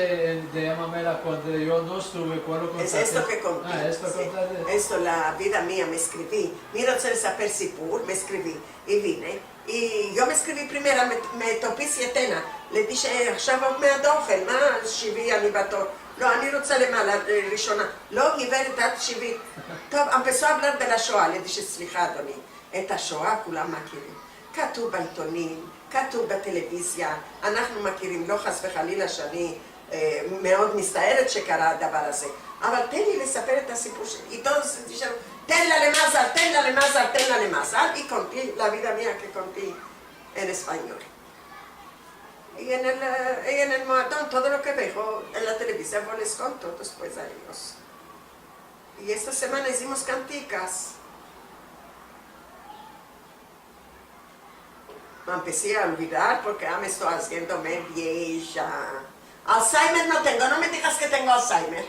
de Yamamela, cuando yo no estuve, ¿cuándo contaste? Es esto que conté. Ah, esto sí. contaste. Esto, la vida mía, me escribí. Mira, saber Sipur, me escribí y vine. Y yo me escribí primero, me topí sietena. Le dije, עכשיו עוד מהדוחל, מה 70 אני בתור? לא, אני רוצה למעלה, ראשונה. לא, גברת, את 70. טוב, empezó a hablar de la Shoah. le dije, סליחה, אדוני, את השואה כולם מכירים. כתוב בעיתונים, כתוב בטלוויזיה, אנחנו מכירים, לא חס וחלילה שאני מאוד מסתערת שקרה הדבר הזה. אבל תן לי לספר את הסיפור שלי. איתו תשאלו, תן לה למזל, תן לה למזל, תן לה למזל. y conté la vida mía que conté en español. Y en el moatón, todo lo que veo en la televisión, pues les conto después a ellos. Y esta semana hicimos canticas. Me empecé a olvidar porque me estoy haciéndome vieja. Alzheimer no tengo, no me digas que tengo Alzheimer.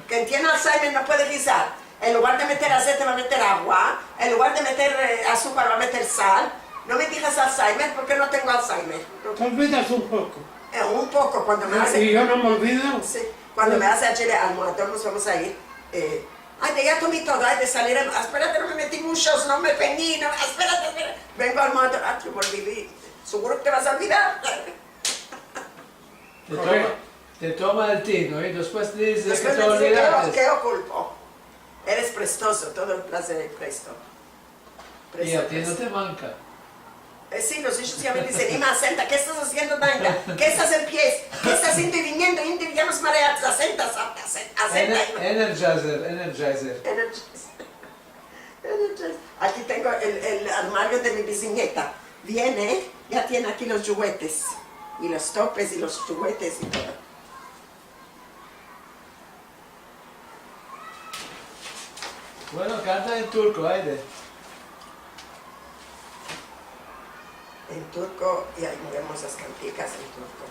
Quien tiene Alzheimer no puede guisar. En lugar de meter aceite va a meter agua, en lugar de meter azúcar va a meter sal. No me digas Alzheimer porque no tengo Alzheimer. Te olvidas un poco. Un poco, cuando me hace... Y yo no me olvido. Sí, cuando me hace ayer al moratón nos vamos a ir. Ay, ya comí todo, ay, de salir, espérate, no me metí muchos, no me peñí, no, espérate. Vengo al moratón, te volví, seguro que te vas a olvidar. Te toma el tino y después te dice Después que te me dice, olvidaste. ¿qué oculpo? Eres prestoso, todo el placer de presto. Y a ti no te manca. Sí, los hijos ya me dicen, Ima, senta, ¿qué estás haciendo, Danka? ¿Qué estás en pies? ¿Qué estás yendo y viniendo? Ya nos mareas, asenta. Energizer. Aquí tengo el armario de mi bisnieta. Viene, ya tiene aquí los juguetes. Y los topes y los juguetes y todo. Bueno, canta en turco, Aide. En turco, y hay muy hermosas canticas en turco.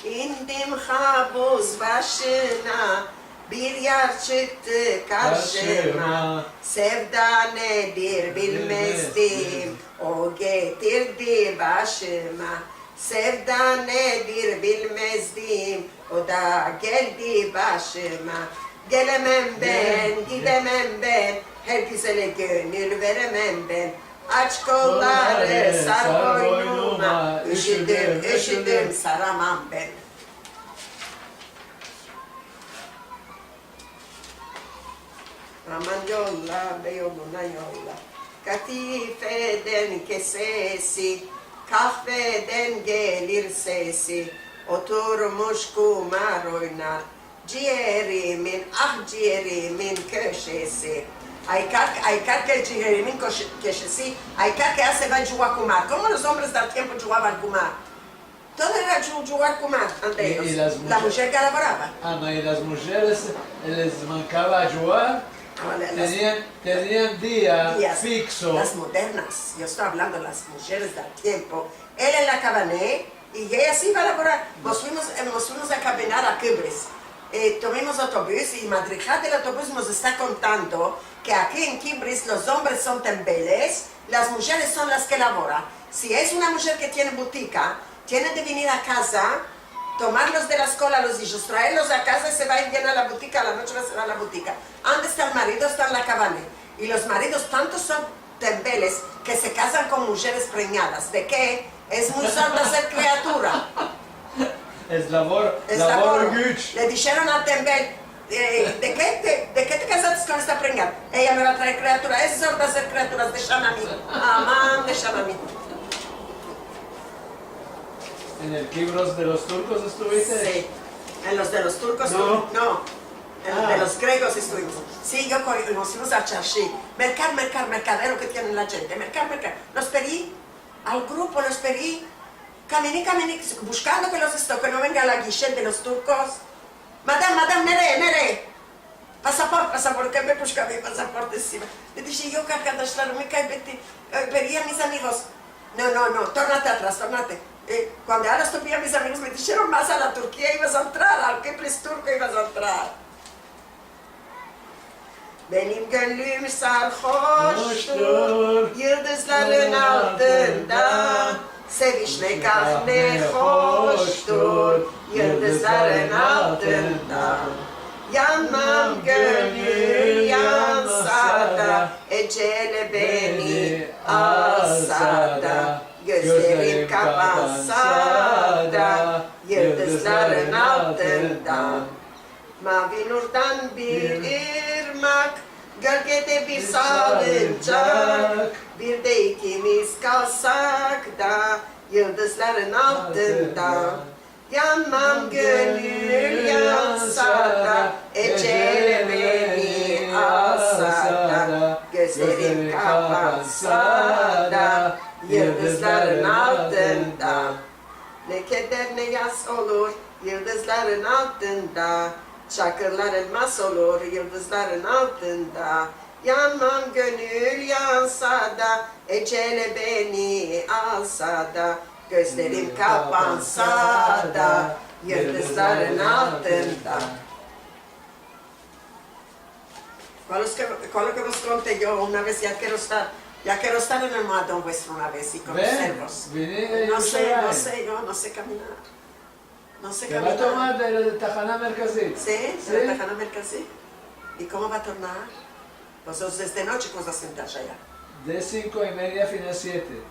İndim havuz başına, bir yer çıktı karşıma. Sevda nedir bilmezdim, o getirdi başıma. Sevda nedir bilmezdim, o da geldi başıma. Gelemem ben, gidemem ben, her güzele gönül veremem ben. Aç kolları, sar boynuma, üşüdüm, saramam ben. Aman yolla, beyoluna yolla. Katifeden kesesi, kahveden gelir sesi. Oturmuş kumar oynar, ciğerimin, ciğerimin köşesi. Aicar que el cigarrilín que sí, aicar que hace va a jugar kumar. ¿Cómo los hombres del tiempo jugaban kumar? Todo era jugar kumar ante ellos. La mujer que elaboraba. Y las mujeres les mancaba jugar, tenían día fixo. Las modernas, yo estoy hablando de las mujeres del tiempo. Él en la cabané y ella sí iba a elaborar. Nos fuimos a caminar a Kibris. Tomamos autobús y Madrijat del autobús nos está contando que aquí en Kibris los hombres son tembeles, las mujeres son las que elaboran. Si es una mujer que tiene botica, tiene que venir a casa, tomarlos de la escuela los hijos, traerlos a casa y se va a ir bien a la botica, a la noche se va a la botica. ¿Dónde está el marido? Está en la cabana. Y los maridos tanto son tembeles que se casan con mujeres preñadas. ¿De qué? Es muy sorda ser criatura. Es labor güch. Le dijeron a Tembel, ¿de qué te casaste con esta preñada? Ella me va a traer criatura. Es sorda ser criaturas de Shamami. Amán de Shamami. ¿En el Kibros de los turcos estuviste? Sí. En los de los turcos No. no. En los de los griegos estuvimos. Sí, nos fuimos a Charshi. Mercadero que tienen la gente. Mercar. Los pedí al grupo, caminé, buscando que no venga la guichet de los turcos. Madame, nere. Pasaporte, que me busca mi pasaporte encima. Le dije, yo cargando pedí a mis amigos. No, tórnate atrás. Cuando ahora estuve a mis amigos me dijeron más a la Turquía ibas a entrar, al Kiplis turco ibas a entrar. Benim gönlüm sarhoştur, yıldızların altında, sevişmek ah ne hoştur, yıldızların altında. Yanmam gönül yansa da, ecele beni alsa da, gözlerim kapansa da, yıldızların altında. Mavi nurdan bir ırmak, gölgede bir salıncak, bir de ikimiz kalsak da, yıldızların altında. Yanmam gönül yansa da, ecele beni alsa da, gözlerim kapansa da, yıldızların altında. Ne keder ne yas olur, yıldızların altında. Çakırlar elmas olur, yıldızların altında. Yanmam gönül yansa da, ecele beni alsa da, gözlerim kapansa da, yıldızların altında. ¿Cuál es que vos conté yo una vez? Ya quiero estar en el Moadón vuestro una vez y conocervos. No sé caminar. No sé Te va a caminar. tomar de Tajana Merkazit. ¿Sí? ¿De la Tajana Merkazí? ¿Y cómo va a tornar? Pues es de noche, ¿cómo vas a sentar allá? De 5:30 a finas 7.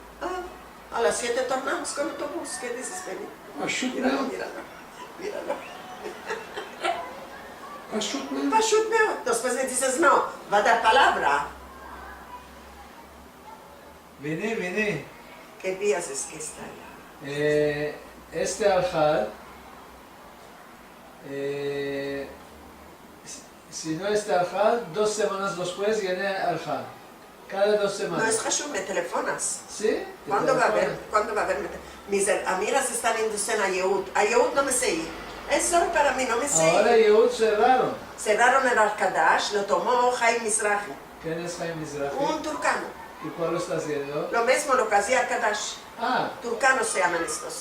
A las 7 tornamos con autobús. ¿Qué dices, Benny? פשוט Míralo. מאוד. פשוט מאוד. Pashut meo. Después me dices, no, va a dar palabra. Vení. ¿Qué días es que está allá? Este Al-Had, si no está Al-Had, 2 semanas después viene Al-Had. Cada 2 No semanas. es Hashum, me telefonas. ¿Sí? ¿Cuándo va a haber? Mis amigas están induciendo a Yehud. A Yehud no me sé ir. Es solo para mí, no me sé Ahora ir. Yehud cerraron. Cerraron el Al-Kadash, lo tomó Jaime Mizrahi, ¿Quién es Jaime Mizrahi? un turcano. ¿Y cuál lo está haciendo? Lo mismo lo que hacía Al-Kadash. Turcanos se llaman estos.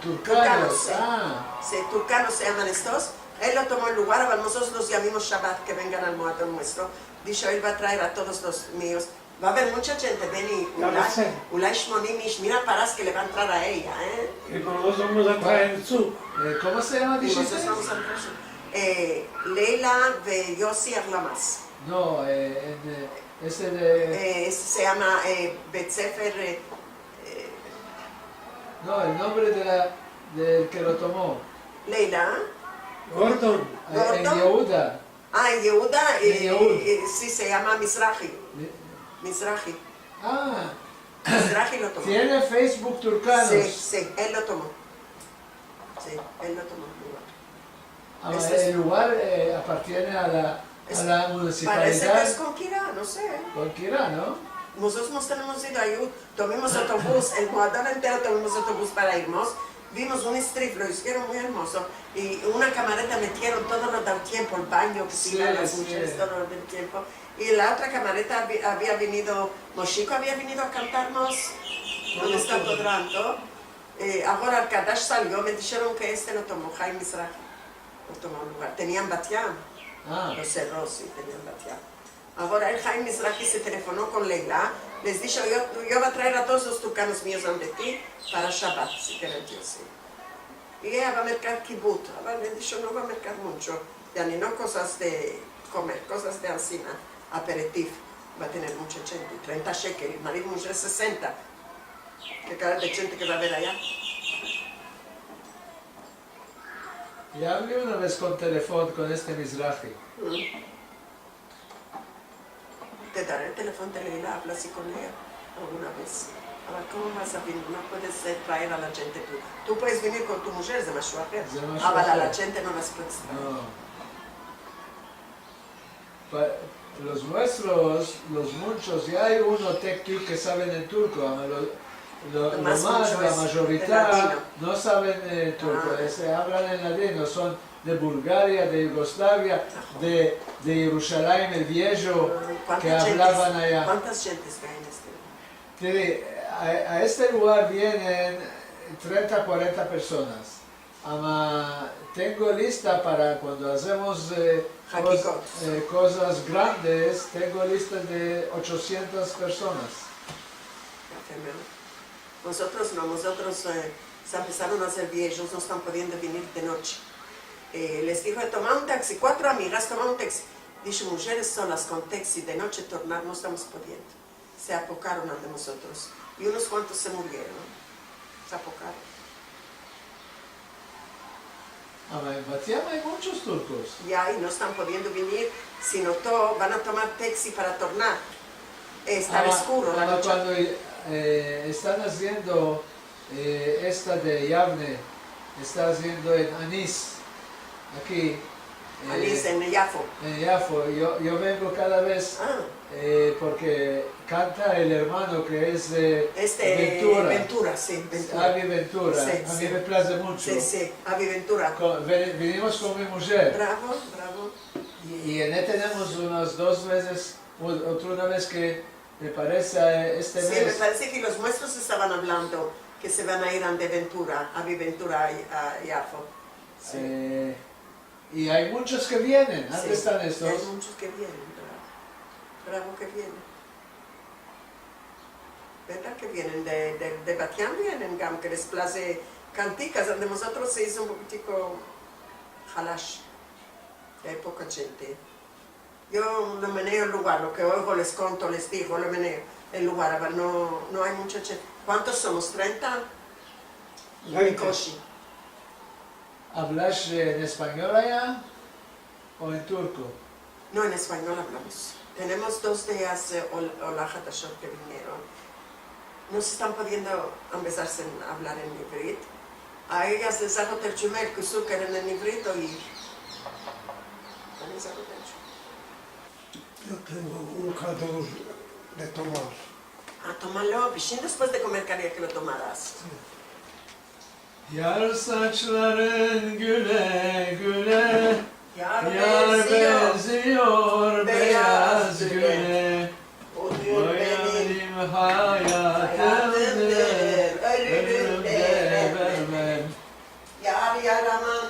Turcanos. Sí, turcanos se llaman estos. Él lo tomó en lugar, ahora nosotros los llamamos Shabbat, que vengan al Moadón nuestro. Dicho, él va a traer a todos los míos. Va a haber mucha gente, Benny, Ulay Shmonimish, mira Parás que le va a entrar a ella, Y con los vamos a traer el sur. ¿Cómo se llama? Y nosotros vamos a Leila de Yossi Arlamas. No, ese de... Se llama Betsefer. No, el nombre del que lo tomó. Leila. גורדון. En Yehuda. En Yehuda, Yehud. sí, se llama Mizrahi. Mizrahi lo tomó. Tiene Facebook turcanos. Sí, él lo tomó. Sí, él lo tomó. El lugar appartiene a la Parece municipalidad. que es con Kira, no sé. Con Kira, ¿no? Nosotros nos tenemos ido a Yehud, tomamos autobús, el Moadón entero tomamos autobús para irnos. Vimos un strip, lo hicieron muy hermoso. Y una camareta metieron todo lo del tiempo, el baño, piscina, las mujeres, todo lo del tiempo. Y la otra camareta había venido, Moshiko había venido a cantarnos, donde está Todrando. Ahora el Kadash salió, me dijeron que este lo tomó, Jaime Mizrahi. Lo tomó un lugar. Tenían Batián, lo cerró, sí, tenían Batián. Ahora el Jaime Mizrahi se telefonó con Leila, les dijo, yo voy a traer a todos los turcanos míos donde ti para Shabbat, si quieren Dios, sí. Y ella va a mercar kibut, ahora le dijo, no va a mercar mucho, ya ni no cosas de comer, cosas de alcina, aperitif. va a tener mucha gente, 30 shekels, marido y mujer 60. ¿Qué cara de gente que va a haber allá? Ya hablé una vez con teléfono con este Mizrahi. Te daré el teléfono, te le habla así con ella alguna vez. A ver, ¿cómo vas a venir? No puedes traer a la gente tú. Tú puedes venir con tu mujer, de más זה משהו a la אחר. gente no las puedes traer. No. Los nuestros, los muchos, ya hay uno aquí que saben en turco, lo Más más, mucho la es mayoría de latino. no saben turco, Ah. se hablan en latino, son de Bulgaria, de Yugoslavia, de Jerusalén el Viejo, que hablaban allá. ¿Cuántas gentes hay en este lugar? Tiri, a este lugar vienen 30, 40 personas. Tengo lista para cuando hacemos Hakikot. cosas grandes, tengo lista de 800 personas. Nosotros no, nosotros se empezaron a hacer viejos, no están pudiendo venir de noche. Les dijo, toma un taxi, 4 amigas, toma un taxi. Dice, mujeres solas con taxi de noche tornar, no estamos pudiendo. Se apocaron ante nosotros. Y unos cuantos se murieron. Se apocaron. En Batiam hay muchos turcos. Ya, y no están pudiendo venir, sino van a tomar taxi para tornar. Está oscuro la noche. Cuando están haciendo esta de Yavne, está haciendo en Anís, aquí. Anís en Yafo. En Yafo, yo vengo cada vez porque canta el hermano que es Ventura. Ventura, sí, Ventura. Avi Ventura, Sí, a mí sí. me place mucho. Sí, sí, Avi Ventura. Vinimos con mi mujer Bravo, bravo. y en él tenemos unas 2 veces, otra vez que me parece este Sí, me mes. parece que los nuestros estaban hablando que se van a ir ante Ventura, Avi Ventura a Yafo. Sí. Y hay muchos que vienen, ¿dónde Sí, están Hay estos? muchos que vienen, bravo que vienen. ¿Verdad que vienen? De Batián vienen, Gam, que les place canticas, donde nosotros se hizo un poquitico halash. Hay poca gente. Yo no meneo el lugar, lo que oigo les conto, les digo, lo meneo el lugar, pero no hay mucha gente. ¿Cuántos somos? ¿30? 20. Koshi. ¿Hablas en español allá o en turco? No, en español hablamos. Tenemos 2 días Ola Hatashot que vinieron. No se están pudiendo empezarse a hablar en ivrit. A ellas les hago terchumel, que eran en ivrit y... Yo tengo un kador de tomar. Ah, tómalo, Bishin, después de comer quería que lo tomaras. Yar saçların güle güle, Yar yar benziyor beyaz güle. O O diyor benim yarim hayatımdır, ölüm de vermem. yar yar aman.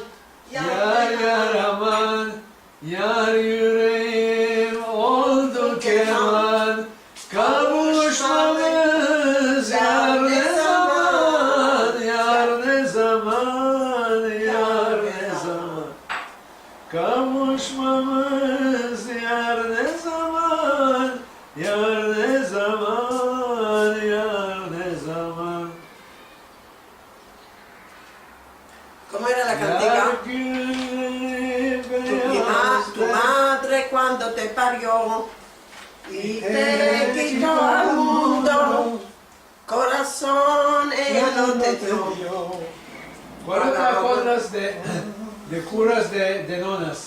Yar yar aman, yar yüreğim oldu keman. Kavuşmamız yar ne zaman, yar ne zaman, yar ne zaman. Kavuşmamız yar ne zaman, yar ne zaman, yar ne zaman. ¿Cómo era la cantica? Yar gülü beyaz Tu madre cuando te parió y te quitó al mundo, corazón ella no te dio. ¿Cuándo te acuerdas de curas de nonas?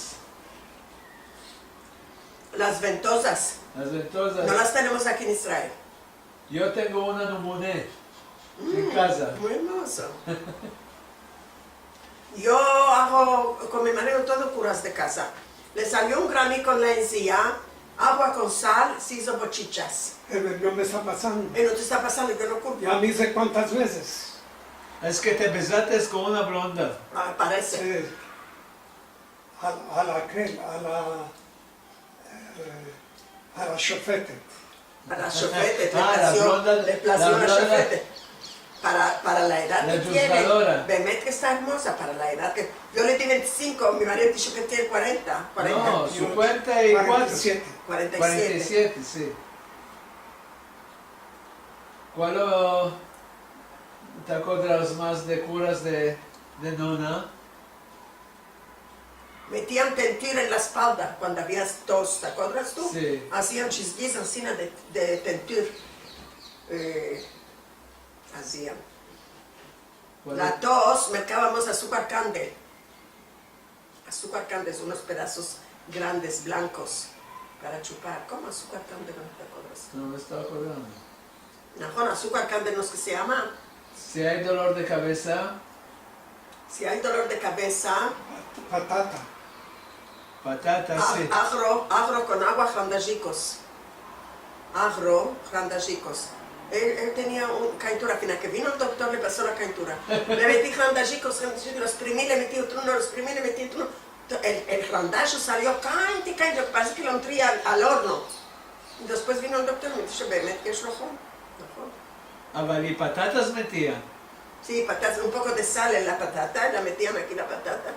Las ventosas, Las no ventosas. las tenemos aquí en Israel. Yo tengo una numuné en casa. Muy hermoso. Yo hago con mi marido todo curas de casa. Le salió un granizo en la encía, agua con sal, se hizo bochichas. No me está pasando. Y no te está pasando, yo no culpo. Ya me hice cuántas veces. Es que te besaste con una blonda. Ah, parece. Sí. A la shofetet. A la chofete, Ah, la blonda- le plació la la blonda. chofete. para la edad La que tiene. juzgadora. Bemet que está hermosa para la edad que... Yo le di 25, mi marido dijo que tiene 40. No, 54. 47. 47. 47, sí. ¿Cuál te acuerdas más de curas de nona? Metían tentura en la espalda cuando había tos, ¿te acuerdas tú? Sí. Hacían chisguis encima de tentura. Hacían. ¿Cuál La tos, mercábamos azúcar cande. Azúcar cande, unos pedazos grandes, blancos, para chupar. ¿Cómo azúcar cande? No te acuerdas. No me estaba acordando. No, azúcar cande no es que se llama. Si hay dolor de cabeza, Si hay dolor de cabeza, Patata. patata, sí. agro con agua, jandajicos. Agro, jandajicos. Él tenía una calentura fina, que vino el doctor, le pasó la calentura. Le metí jandajicos, lo exprimí, le metí otro uno, lo exprimí, le metí otro uno. El jandajo salió cante, parece que lo entré al horno. Y después vino el doctor y me dijo, Bemet, que es rojo. אבל y patatas metían. Sí, patatas, un poco de sal en la patata, la metían aquí la patata.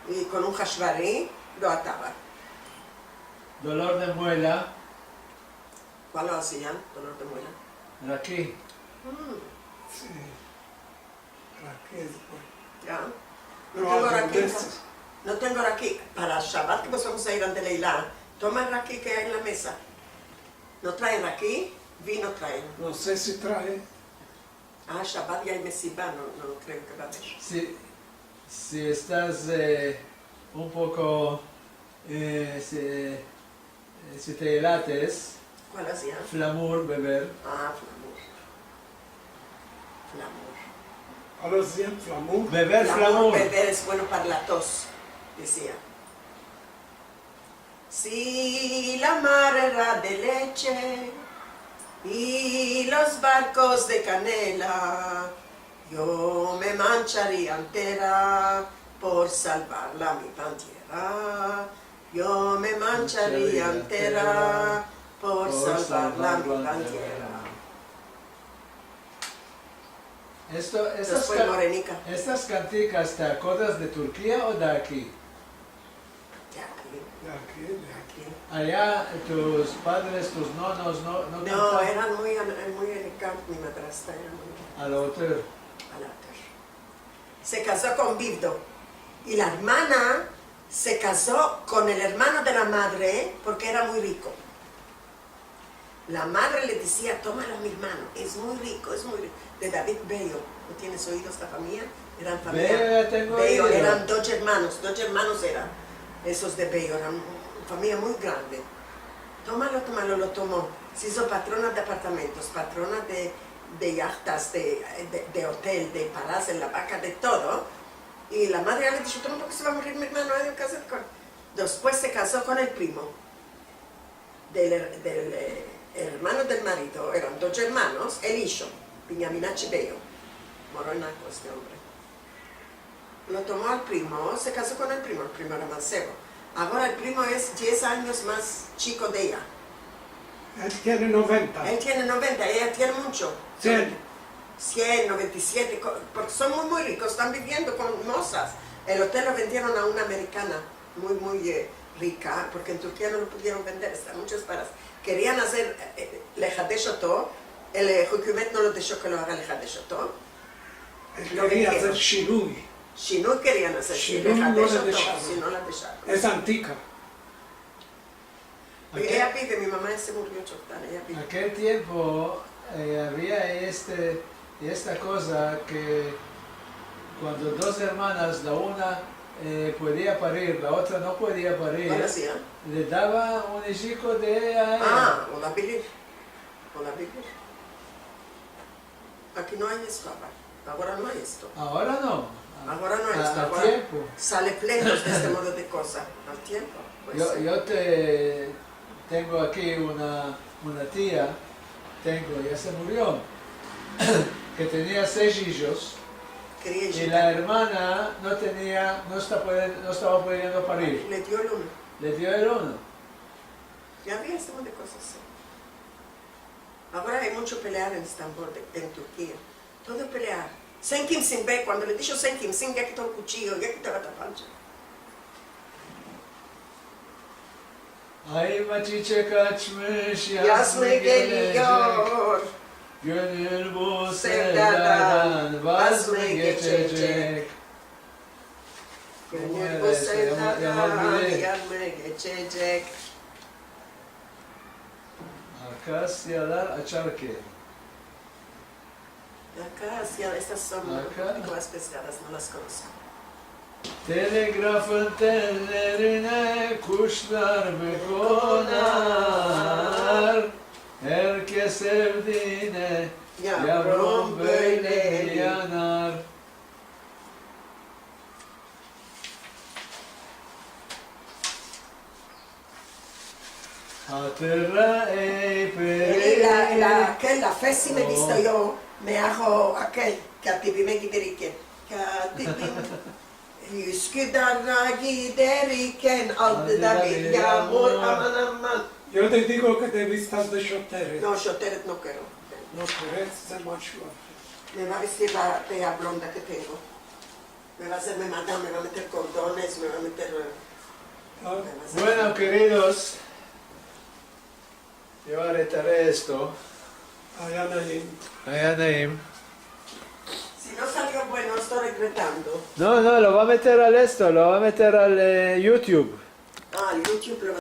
Y con un hashbarí lo ataban. Dolor de muela, ¿Cuál lo hacían? Dolor de muela. aquí. Sí. Raquel, pues. ¿Ya? No No, tengo de raqui. estos. No tengo raqui. Para Shabbat que pues vamos a ir ante Leilá, toma el raqui que hay en la mesa. No traen raqui, vino traen. No sé si trae. Ah, Shabbat ya hay mesiba, no creo que va a haber. Si estás un poco, si te hilates, ¿Cuál hacían? flamur, beber. Ah, flamur. Flamur. Ahora sí, flamur. Beber flamur. Beber es bueno para la tos, decía. Si la mar era de leche y los barcos de canela, yo me mancharía entera por salvarla mi bandiera. Yo me mancharía entera por salvarla mi bandiera. Después morenica. ¿Estas canticas te acuerdas de Turquía o de aquí? Ya, aquí, De aquí, de aquí. aquí. Allá tus padres, tus nonos, no No, cantaban eran muy elegantes, mi madrastra era muy... a la otra. Se casó con Bibdo y la hermana se casó con el hermano de la madre porque era muy rico. La madre le decía, tómalo a mi hermano, es muy rico, de David Bello. ¿No tienes oído esta familia? Eran familia. Bello, ya tengo Bello, oído. eran dos hermanos eran esos de Bello, eran una familia muy grande. Tómalo, lo tomó. Se hizo patrona de apartamentos, patrona de yachtas, de hotel, de palacio, en la vaca, de todo. Y la madre le dijo, toma porque se va a morir mi hermano, hay que casar con... Después se casó con el primo del hermano del marido, eran dos hermanos, el hijo, Piñaminachi Bello, moronaco este hombre. Lo tomó al primo, se casó con el primo era mancebo. Ahora el primo es 10 años más chico de ella. Él tiene 90. Él tiene 90, ella tiene mucho. 100. 100, 97, porque son muy ricos, están viviendo con mozas. El hotel lo vendieron a una americana muy rica, porque en Turquía no lo pudieron vender, están muchas paras. Querían hacer leja de Shotó, el Hukumet no lo dejó que lo haga leja de Shotó. Él Lo quería vendieron. hacer Shinui. Si no querían hacer Shinui leja no de la Shotó, dejaron. si no la dejaron. Es antica. Y ella vive, mi mamá se murió choctada, ella vive. Aquel tiempo había esta cosa que cuando dos hermanas, la una podía parir, la otra no podía parir, ¿Cuál hacía? le daba un hijico de ella a ella. Ah, hola Billy. Aquí no hay esto ahora no hay esto. Ahora no. Ahora no hay esto, A ahora tiempo. sale plenos de este modo de cosa. Al tiempo. Pues, Yo tengo aquí una tía, ya se murió, que tenía 6 hijos quería y llegar. la hermana no estaba pudiendo parir. Le dio el uno. Le dio el uno. Ya había este modo de cosas. Ahora hay mucho pelear en Estambul, en Turquía. todo pelear. Senkim sin ve, cuando le dijo Senkim sin, ya quitó el cuchillo, ya quitó la tapancha. Ay çiçek açmış Yaz mı geliyor? Gönül bu Sevdadan vaz mı geçecek? Gönül bu sevdadan yan mı geçecek? Akasyalar açarken. Acá, sí, estas son Acá. un poco más pescadas, no las conozco. Telegrafın tellerine kuşlar mı konar? Herkes sevdiğine yavrum böyle mi yanar? Hatırla ey Y peri. aquel, la fe sí me he visto yo, me hago aquel, katibime giderken. Katibim, Üsküdar'a giderken aldı da bir yağmur, aman aman. Yo te digo que te vistas de chotere. No, yo te no quiero. No querés ser macho. Me va a vestir la pea blonda que tengo. Me va a hacerme matar, me va a meter cordones, me va a meter... ¿No? me va a hacer- Bueno, queridos, yo arreglaré esto. Allá Naim. Allá Naim. Si no salió bueno, estoy regretando. No, lo va a meter al esto, lo va a meter al YouTube. Ah, YouTube lo